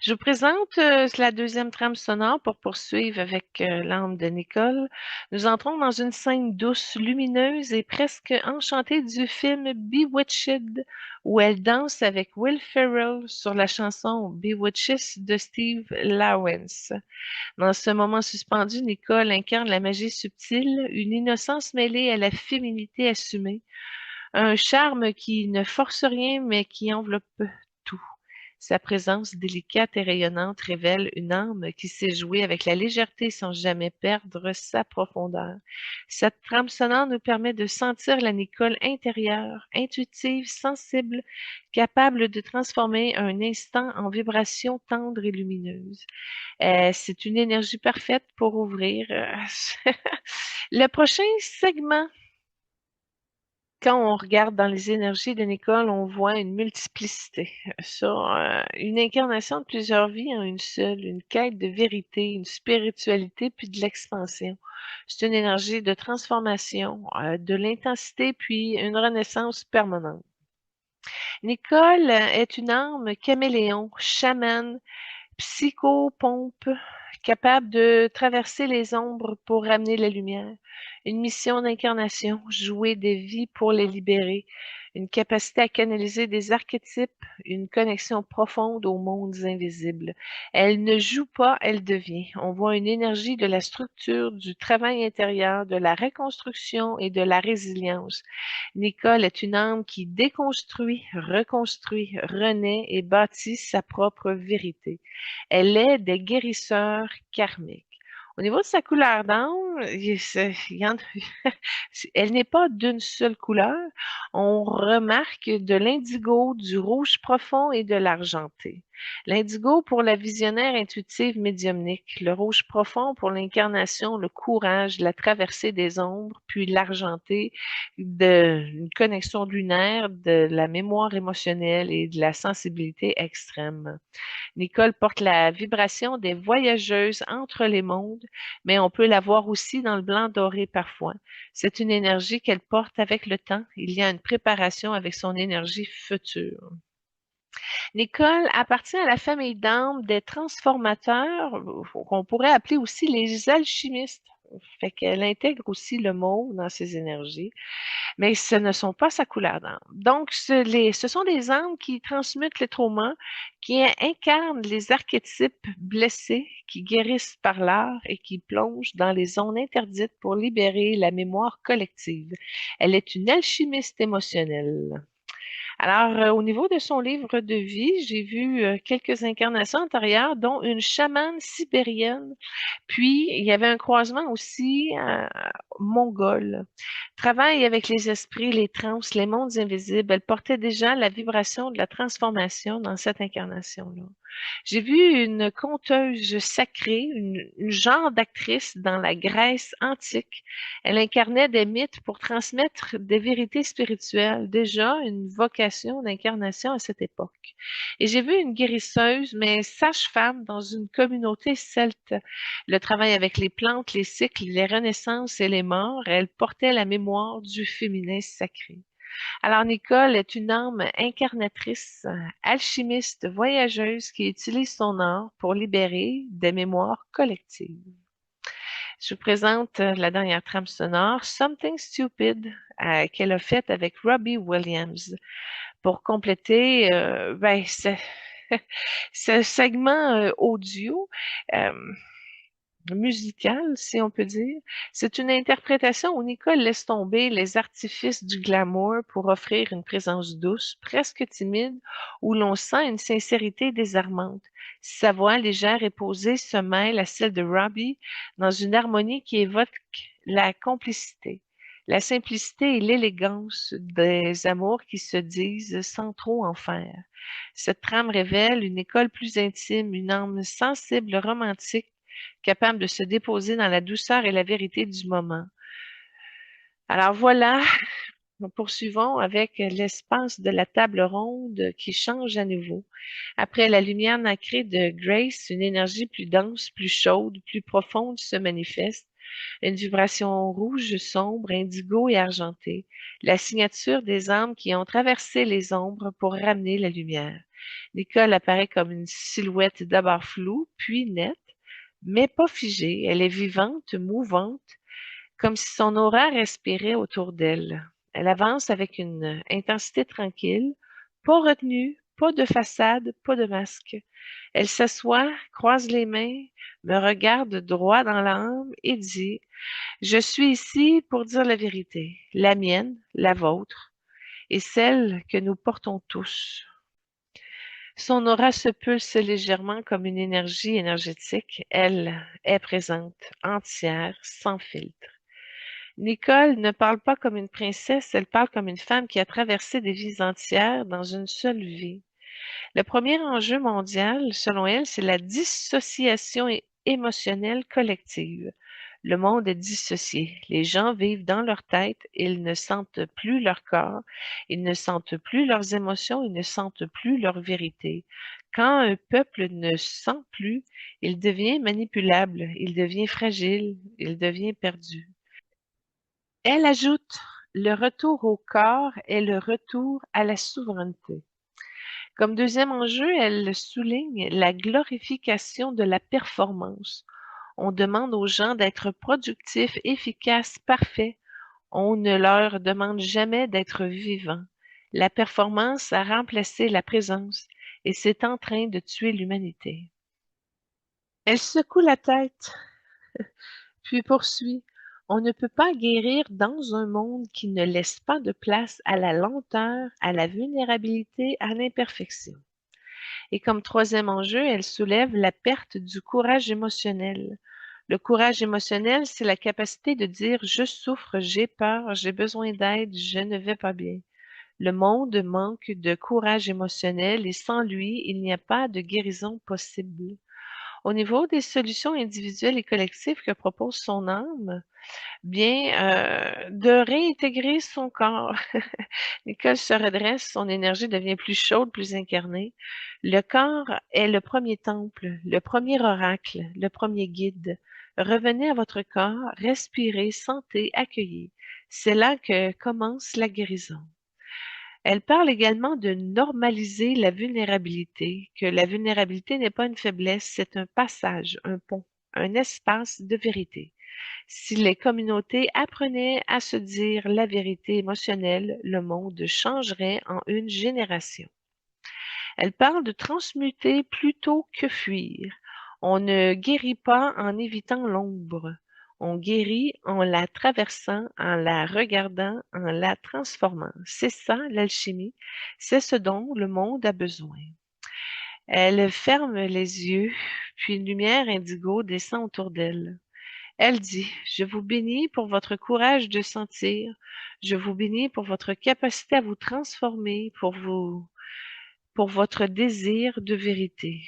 Je vous présente la deuxième trame sonore pour poursuivre avec l'âme de Nicole. Nous entrons dans une scène douce, lumineuse et presque enchantée du film Bewitched, où elle danse avec Will Ferrell sur la chanson Bewitched de Steve Lawrence. Dans ce moment suspendu, Nicole incarne la magie subtile, une innocence mêlée à la féminité assumée, un charme qui ne force rien mais qui enveloppe tout. Sa présence délicate et rayonnante révèle une âme qui sait jouer avec la légèreté sans jamais perdre sa profondeur. Cette trame sonore nous permet de sentir la Nicole intérieure, intuitive, sensible, capable de transformer un instant en vibration tendre et lumineuse. C'est une énergie parfaite pour ouvrir le prochain segment. Quand on regarde dans les énergies de Nicole, on voit une multiplicité. Une incarnation de plusieurs vies en une seule, une quête de vérité, une spiritualité, puis de l'expansion. C'est une énergie de transformation, de l'intensité, puis une renaissance permanente. Nicole est une âme caméléon, chamane, psychopompe, capable de traverser les ombres pour ramener la lumière. Une mission d'incarnation, jouer des vies pour les libérer. Une capacité à canaliser des archétypes, une connexion profonde aux mondes invisibles. Elle ne joue pas, elle devient. On voit une énergie de la structure, du travail intérieur, de la reconstruction et de la résilience. Nicole est une âme qui déconstruit, reconstruit, renaît et bâtit sa propre vérité. Elle est des guérisseurs karmiques. Au niveau de sa couleur d'âme, elle n'est pas d'une seule couleur. On remarque de l'indigo, du rouge profond et de l'argenté. L'indigo pour la visionnaire intuitive médiumnique, le rouge profond pour l'incarnation, le courage, la traversée des ombres, puis l'argenté, une connexion lunaire, de la mémoire émotionnelle et de la sensibilité extrême. Nicole porte la vibration des voyageuses entre les mondes, mais on peut la voir aussi dans le blanc doré parfois. C'est une énergie qu'elle porte avec le temps. Il y a une préparation avec son énergie future. Nicole appartient à la famille d'âmes des transformateurs, qu'on pourrait appeler aussi les alchimistes. Fait qu'elle intègre aussi le mauve dans ses énergies, mais ce ne sont pas sa couleur d'âme. Donc, ce sont des âmes qui transmutent les traumas, qui incarnent les archétypes blessés, qui guérissent par l'art et qui plongent dans les zones interdites pour libérer la mémoire collective. Elle est une alchimiste émotionnelle. Alors, au niveau de son livre de vie, j'ai vu quelques incarnations antérieures, dont une chamane sibérienne. Puis, il y avait un croisement aussi mongol. Travaille avec les esprits, les trans, les mondes invisibles. Elle portait déjà la vibration de la transformation dans cette incarnation-là. J'ai vu une conteuse sacrée, une genre d'actrice dans la Grèce antique. Elle incarnait des mythes pour transmettre des vérités spirituelles, déjà une vocation d'incarnation à cette époque. Et j'ai vu une guérisseuse, mais sage-femme dans une communauté celte. Le travail avec les plantes, les cycles, les renaissances et les morts, elle portait la mémoire du féminin sacré. Alors, Nicole est une âme incarnatrice, alchimiste, voyageuse qui utilise son art pour libérer des mémoires collectives. Je vous présente la dernière trame sonore, Something Stupid, qu'elle a faite avec Robbie Williams pour compléter ce segment audio. Euh, Musicale, si on peut dire. C'est une interprétation où Nicole laisse tomber les artifices du glamour pour offrir une présence douce, presque timide, où l'on sent une sincérité désarmante. Sa voix légère et posée se mêle à celle de Robbie dans une harmonie qui évoque la complicité, la simplicité et l'élégance des amours qui se disent sans trop en faire. Cette trame révèle une école plus intime, une âme sensible, romantique, capable de se déposer dans la douceur et la vérité du moment. Alors voilà, nous poursuivons avec l'espace de la table ronde qui change à nouveau. Après la lumière nacrée de Grace, une énergie plus dense, plus chaude, plus profonde se manifeste. Une vibration rouge sombre, indigo et argentée. La signature des âmes qui ont traversé les ombres pour ramener la lumière. Nicole apparaît comme une silhouette d'abord floue, puis nette, mais pas figée. Elle est vivante, mouvante, comme si son aura respirait autour d'elle. Elle avance avec une intensité tranquille, pas retenue, pas de façade, pas de masque. Elle s'assoit, croise les mains, me regarde droit dans l'âme et dit: je suis ici pour dire la vérité, la mienne, la vôtre, et celle que nous portons tous. Son aura se pulse légèrement comme une énergie énergétique. Elle est présente, entière, sans filtre. Nicole ne parle pas comme une princesse, elle parle comme une femme qui a traversé des vies entières dans une seule vie. Le premier enjeu mondial, selon elle, c'est la dissociation émotionnelle collective. Le monde est dissocié. Les gens vivent dans leur tête, ils ne sentent plus leur corps, ils ne sentent plus leurs émotions, ils ne sentent plus leur vérité. Quand un peuple ne sent plus, il devient manipulable, il devient fragile, il devient perdu. Elle ajoute: le retour au corps est le retour à la souveraineté. Comme deuxième enjeu, elle souligne la glorification de la performance. On demande aux gens d'être productifs, efficaces, parfaits. On ne leur demande jamais d'être vivants. La performance a remplacé la présence et c'est en train de tuer l'humanité. Elle secoue la tête, puis poursuit: on ne peut pas guérir dans un monde qui ne laisse pas de place à la lenteur, à la vulnérabilité, à l'imperfection. Et comme troisième enjeu, elle soulève la perte du courage émotionnel. Le courage émotionnel, c'est la capacité de dire: je souffre, j'ai peur, j'ai besoin d'aide, je ne vais pas bien. Le monde manque de courage émotionnel et sans lui, il n'y a pas de guérison possible. Au niveau des solutions individuelles et collectives que propose son âme, bien, de réintégrer son corps. Nicole se redresse, son énergie devient plus chaude, plus incarnée. Le corps est le premier temple, le premier oracle, le premier guide. Revenez à votre corps, respirez, sentez, accueillez. C'est là que commence la guérison. Elle parle également de normaliser la vulnérabilité, que la vulnérabilité n'est pas une faiblesse, c'est un passage, un pont, un espace de vérité. Si les communautés apprenaient à se dire la vérité émotionnelle, le monde changerait en une génération. Elle parle de transmuter plutôt que fuir. On ne guérit pas en évitant l'ombre. On guérit en la traversant, en la regardant, en la transformant. C'est ça l'alchimie. C'est ce dont le monde a besoin. Elle ferme les yeux, puis une lumière indigo descend autour d'elle. Elle dit, je vous bénis pour votre courage de sentir. Je vous bénis pour votre capacité à vous transformer, pour votre désir de vérité.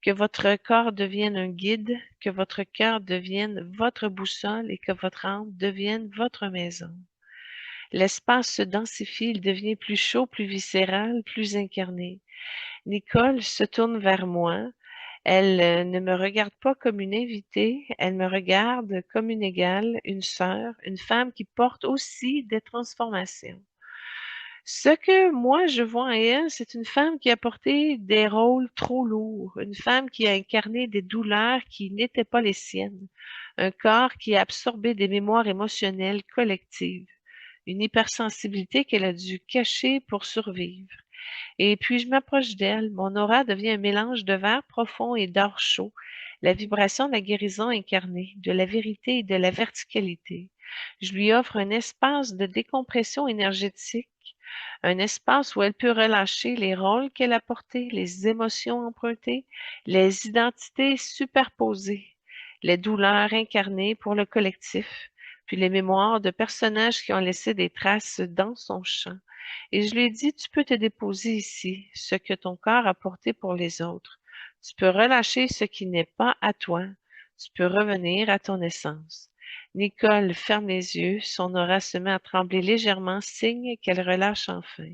Que votre corps devienne un guide, que votre cœur devienne votre boussole et que votre âme devienne votre maison. L'espace se densifie, il devient plus chaud, plus viscéral, plus incarné. Nicole se tourne vers moi. Elle ne me regarde pas comme une invitée, elle me regarde comme une égale, une sœur, une femme qui porte aussi des transformations. Ce que moi je vois en elle, c'est une femme qui a porté des rôles trop lourds, une femme qui a incarné des douleurs qui n'étaient pas les siennes, un corps qui a absorbé des mémoires émotionnelles collectives, une hypersensibilité qu'elle a dû cacher pour survivre. Et puis je m'approche d'elle, mon aura devient un mélange de vert profond et d'or chaud, la vibration de la guérison incarnée, de la vérité et de la verticalité. Je lui offre un espace de décompression énergétique, un espace où elle peut relâcher les rôles qu'elle a portés, les émotions empruntées, les identités superposées, les douleurs incarnées pour le collectif, puis les mémoires de personnages qui ont laissé des traces dans son champ. Et je lui ai dit, tu peux te déposer ici, ce que ton corps a porté pour les autres. Tu peux relâcher ce qui n'est pas à toi. Tu peux revenir à ton essence. Nicole ferme les yeux, son aura se met à trembler légèrement, signe qu'elle relâche enfin.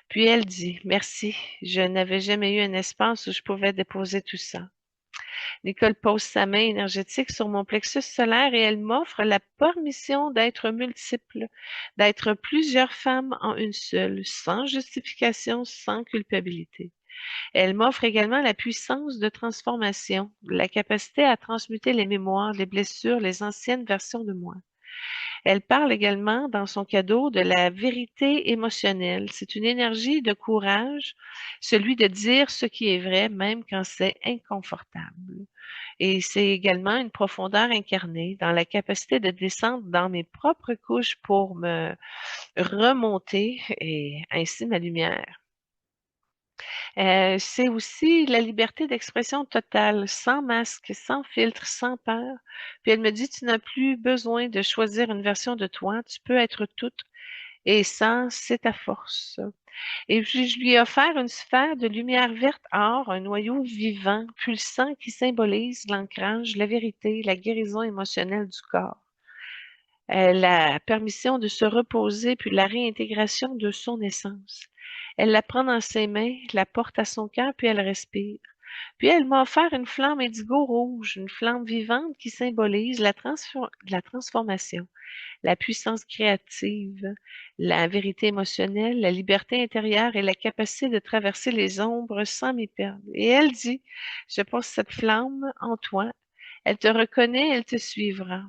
Puis elle dit, merci, je n'avais jamais eu un espace où je pouvais déposer tout ça. Nicole pose sa main énergétique sur mon plexus solaire et elle m'offre la permission d'être multiple, d'être plusieurs femmes en une seule, sans justification, sans culpabilité. Elle m'offre également la puissance de transformation, la capacité à transmuter les mémoires, les blessures, les anciennes versions de moi. Elle parle également dans son cadeau de la vérité émotionnelle. C'est une énergie de courage, celui de dire ce qui est vrai, même quand c'est inconfortable. Et c'est également une profondeur incarnée dans la capacité de descendre dans mes propres couches pour me remonter et ainsi ma lumière. C'est aussi la liberté d'expression totale, sans masque, sans filtre, sans peur. Puis elle me dit, tu n'as plus besoin de choisir une version de toi, tu peux être toute, et ça, c'est ta force. Et puis je lui ai offert une sphère de lumière verte or, un noyau vivant, pulsant qui symbolise l'ancrage, la vérité, la guérison émotionnelle du corps. La permission de se reposer, puis la réintégration de son essence. Elle la prend dans ses mains, la porte à son cœur, puis elle respire. Puis elle m'a offert une flamme indigo rouge, une flamme vivante qui symbolise la transformation, la puissance créative, la vérité émotionnelle, la liberté intérieure et la capacité de traverser les ombres sans m'y perdre. Et elle dit, je pose cette flamme en toi, elle te reconnaît, elle te suivra.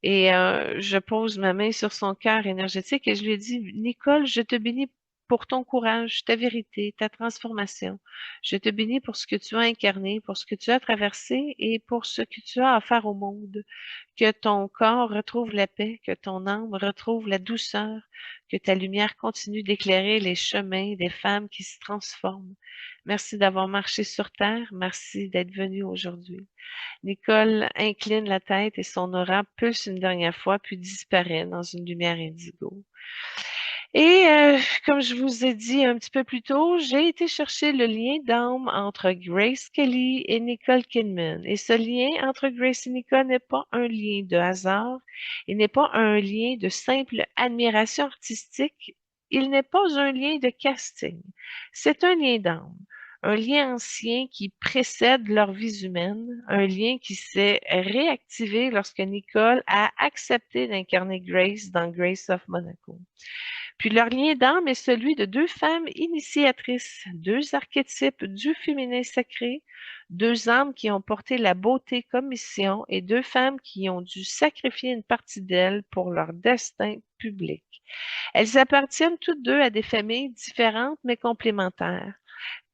Et je pose ma main sur son cœur énergétique et je lui dis, Nicole, je te bénis pour ton courage, ta vérité, ta transformation. Je te bénis pour ce que tu as incarné, pour ce que tu as traversé et pour ce que tu as à faire au monde. Que ton corps retrouve la paix, que ton âme retrouve la douceur, que ta lumière continue d'éclairer les chemins des femmes qui se transforment. Merci d'avoir marché sur terre. Merci d'être venu aujourd'hui. Nicole incline la tête et son aura pulse une dernière fois, puis disparaît dans une lumière indigo. Et comme je vous ai dit un petit peu plus tôt, j'ai été chercher le lien d'âme entre Grace Kelly et Nicole Kidman. Et ce lien entre Grace et Nicole n'est pas un lien de hasard, il n'est pas un lien de simple admiration artistique, il n'est pas un lien de casting. C'est un lien d'âme. un lien ancien qui précède leur vie humaine, un lien qui s'est réactivé lorsque Nicole a accepté d'incarner Grace dans Grace of Monaco. Puis leur lien d'âme est celui de deux femmes initiatrices, deux archétypes du féminin sacré, deux âmes qui ont porté la beauté comme mission et deux femmes qui ont dû sacrifier une partie d'elles pour leur destin public. Elles appartiennent toutes deux à des familles différentes mais complémentaires.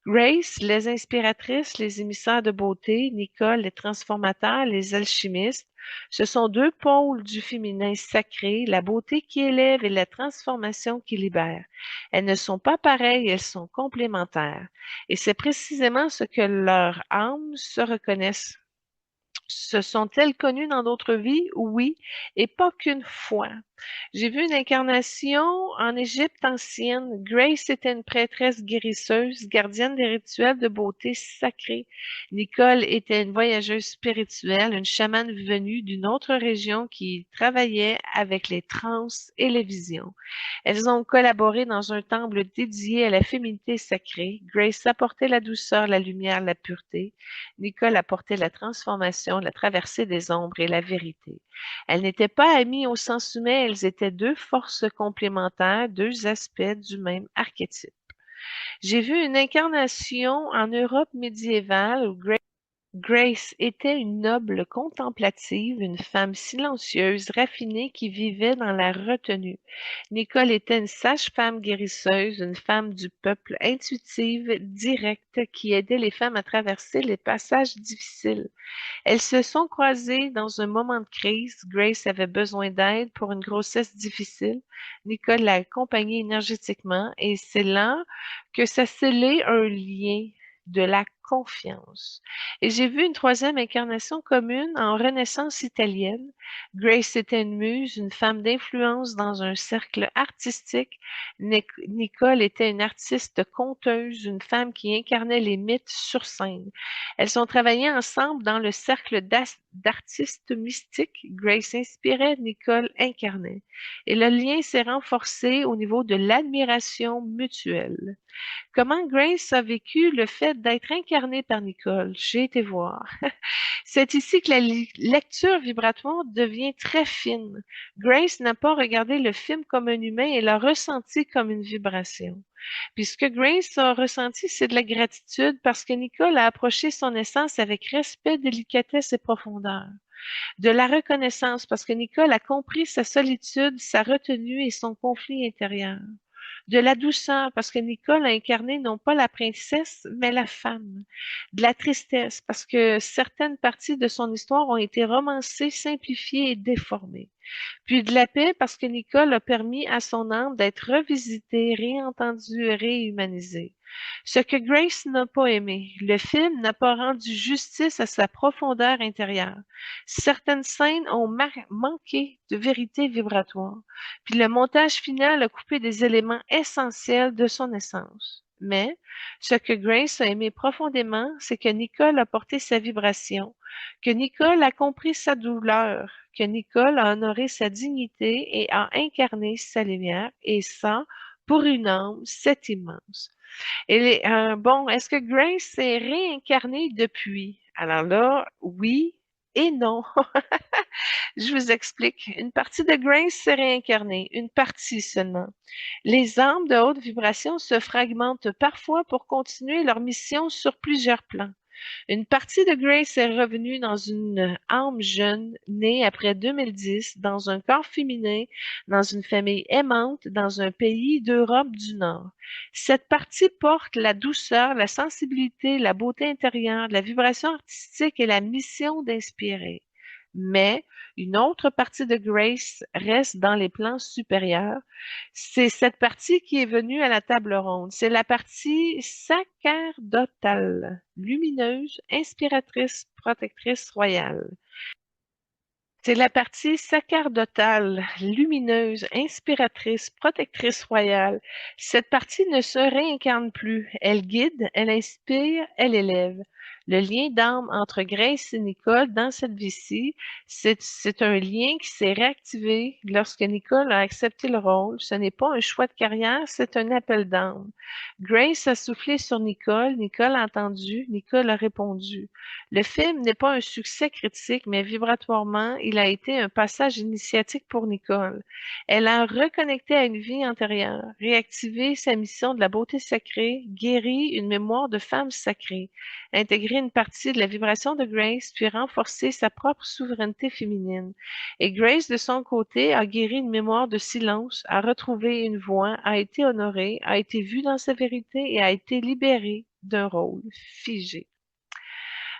Grace, les inspiratrices, les émissaires de beauté, Nicole, les transformateurs, les alchimistes, ce sont deux pôles du féminin sacré, la beauté qui élève et la transformation qui libère. Elles ne sont pas pareilles, elles sont complémentaires. Et c'est précisément ce que leurs âmes se reconnaissent. Se sont-elles connues dans d'autres vies? Oui, et pas qu'une fois. J'ai vu une incarnation en Égypte ancienne. Grace était une prêtresse guérisseuse, gardienne des rituels de beauté sacrée. Nicole était une voyageuse spirituelle, une chamane venue d'une autre région qui travaillait avec les trans et les visions. Elles ont collaboré dans un temple dédié à la féminité sacrée. Grace apportait la douceur, la lumière, la pureté. Nicole apportait la transformation, la traversée des ombres et la vérité. Elles n'étaient pas amies au sens humain, elles étaient deux forces complémentaires, deux aspects du même archétype. J'ai vu une incarnation en Europe médiévale où Grace était une noble contemplative, une femme silencieuse, raffinée qui vivait dans la retenue. Nicole était une sage-femme guérisseuse, une femme du peuple intuitive, directe, qui aidait les femmes à traverser les passages difficiles. Elles se sont croisées dans un moment de crise. Grace avait besoin d'aide pour une grossesse difficile. Nicole l'a accompagnée énergétiquement et c'est là que ça scellé un lien de la confiance. Et j'ai vu une troisième incarnation commune en Renaissance italienne. Grace était une muse, une femme d'influence dans un cercle artistique. Nicole était une artiste conteuse, une femme qui incarnait les mythes sur scène. Elles ont travaillé ensemble dans le cercle d'artistes mystiques. Grace inspirait, Nicole incarnait. Et le lien s'est renforcé au niveau de l'admiration mutuelle. Comment Grace a vécu le fait d'être incarnée par Nicole? J'ai été voir. C'est ici que la lecture vibratoire devient très fine. Grace n'a pas regardé le film comme un humain, elle l'a ressenti comme une vibration. Puis ce que Grace a ressenti, c'est de la gratitude parce que Nicole a approché son essence avec respect, délicatesse et profondeur. De la reconnaissance parce que Nicole a compris sa solitude, sa retenue et son conflit intérieur. De la douceur, parce que Nicole a incarné non pas la princesse, mais la femme. De la tristesse, parce que certaines parties de son histoire ont été romancées, simplifiées et déformées. Puis de la paix, parce que Nicole a permis à son âme d'être revisitée, réentendue, réhumanisée. Ce que Grace n'a pas aimé, le film n'a pas rendu justice à sa profondeur intérieure. Certaines scènes ont manqué de vérité vibratoire, puis le montage final a coupé des éléments essentiels de son essence. Mais ce que Grace a aimé profondément, c'est que Nicole a porté sa vibration, que Nicole a compris sa douleur, que Nicole a honoré sa dignité et a incarné sa lumière, et ça, pour une âme, c'est immense. Bon, est-ce que Grace s'est réincarnée depuis? Alors là, oui et non. Je vous explique. Une partie de Grace s'est réincarnée, une partie seulement. Les âmes de haute vibration se fragmentent parfois pour continuer leur mission sur plusieurs plans. Une partie de Grace est revenue dans une âme jeune, née après 2010, dans un corps féminin, dans une famille aimante, dans un pays d'Europe du Nord. Cette partie porte la douceur, la sensibilité, la beauté intérieure, la vibration artistique et la mission d'inspirer. Mais une autre partie de Grace reste dans les plans supérieurs. C'est cette partie qui est venue à la table ronde. C'est la partie sacerdotale, lumineuse, inspiratrice, protectrice royale. C'est la partie sacerdotale, lumineuse, inspiratrice, protectrice royale. Cette partie ne se réincarne plus. Elle guide, elle inspire, elle élève. Le lien d'âme entre Grace et Nicole dans cette vie-ci, c'est un lien qui s'est réactivé lorsque Nicole a accepté le rôle. Ce n'est pas un choix de carrière, c'est un appel d'âme. Grace a soufflé sur Nicole, Nicole a entendu, Nicole a répondu. Le film n'est pas un succès critique, mais vibratoirement, il a été un passage initiatique pour Nicole. Elle a reconnecté à une vie antérieure, réactivé sa mission de la beauté sacrée, guéri une mémoire de femme sacrée, intégré une partie de la vibration de Grace, puis renforcé sa propre souveraineté féminine. Et Grace, de son côté, a guéri une mémoire de silence, a retrouvé une voix, a été honorée, a été vue dans sa vérité et a été libérée d'un rôle figé.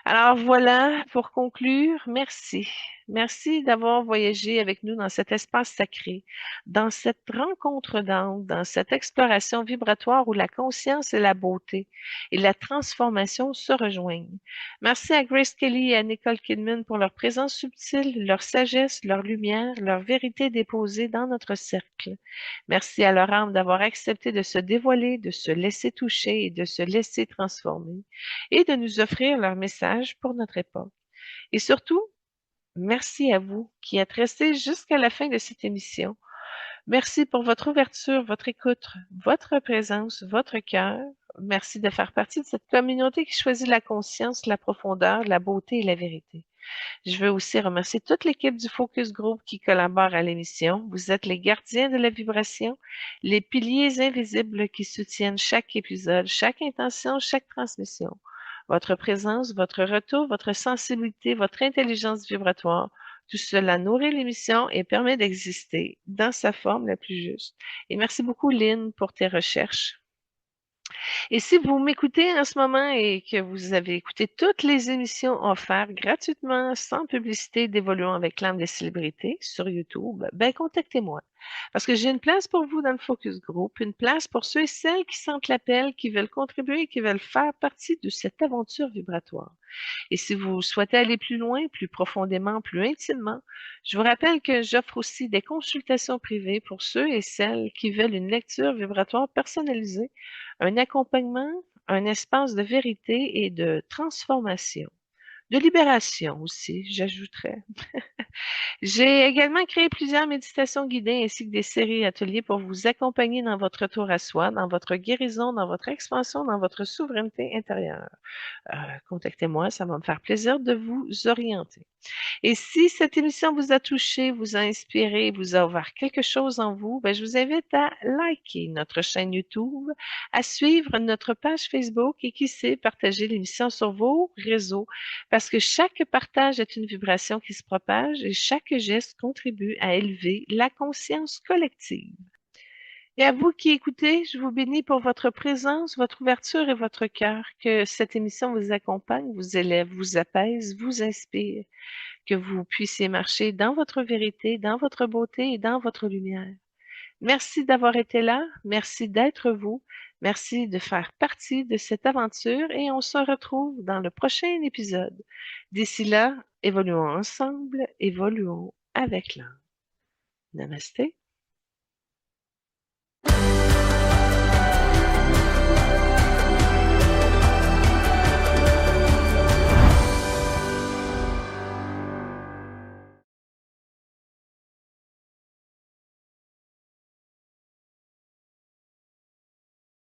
Alors voilà, pour conclure, merci. Merci d'avoir voyagé avec nous dans cet espace sacré, dans cette rencontre d'âme, dans cette exploration vibratoire où la conscience et la beauté et la transformation se rejoignent. Merci à Grace Kelly et à Nicole Kidman pour leur présence subtile, leur sagesse, leur lumière, leur vérité déposée dans notre cercle. Merci à leur âme d'avoir accepté de se dévoiler, de se laisser toucher et de se laisser transformer et de nous offrir leur message pour notre époque. Et surtout, merci à vous qui êtes restés jusqu'à la fin de cette émission. Merci pour votre ouverture, votre écoute, votre présence, votre cœur. Merci de faire partie de cette communauté qui choisit la conscience, la profondeur, la beauté et la vérité. Je veux aussi remercier toute l'équipe du Focus Group qui collabore à l'émission. Vous êtes les gardiens de la vibration, les piliers invisibles qui soutiennent chaque épisode, chaque intention, chaque transmission. Votre présence, votre retour, votre sensibilité, votre intelligence vibratoire, tout cela nourrit l'émission et permet d'exister dans sa forme la plus juste. Et merci beaucoup, Lynn, pour tes recherches. Et si vous m'écoutez en ce moment et que vous avez écouté toutes les émissions offertes gratuitement, sans publicité d'Évoluant avec l'âme des célébrités sur YouTube, ben contactez-moi. Parce que j'ai une place pour vous dans le Focus Group, une place pour ceux et celles qui sentent l'appel, qui veulent contribuer, qui veulent faire partie de cette aventure vibratoire. Et si vous souhaitez aller plus loin, plus profondément, plus intimement, je vous rappelle que j'offre aussi des consultations privées pour ceux et celles qui veulent une lecture vibratoire personnalisée, un accompagnement, un espace de vérité et de transformation. De libération aussi, j'ajouterais. J'ai également créé plusieurs méditations guidées ainsi que des séries ateliers pour vous accompagner dans votre retour à soi, dans votre guérison, dans votre expansion, dans votre souveraineté intérieure. Contactez-moi, ça va me faire plaisir de vous orienter. Et si cette émission vous a touché, vous a inspiré, vous a ouvert quelque chose en vous, ben, je vous invite à liker notre chaîne YouTube, à suivre notre page Facebook et qui sait, partager l'émission sur vos réseaux parce que chaque partage est une vibration qui se propage et chaque geste contribue à élever la conscience collective. Et à vous qui écoutez, je vous bénis pour votre présence, votre ouverture et votre cœur. Que cette émission vous accompagne, vous élève, vous apaise, vous inspire. Que vous puissiez marcher dans votre vérité, dans votre beauté et dans votre lumière. Merci d'avoir été là. Merci d'être vous. Merci de faire partie de cette aventure et on se retrouve dans le prochain épisode. D'ici là, évoluons ensemble, évoluons avec l'âme. Namasté.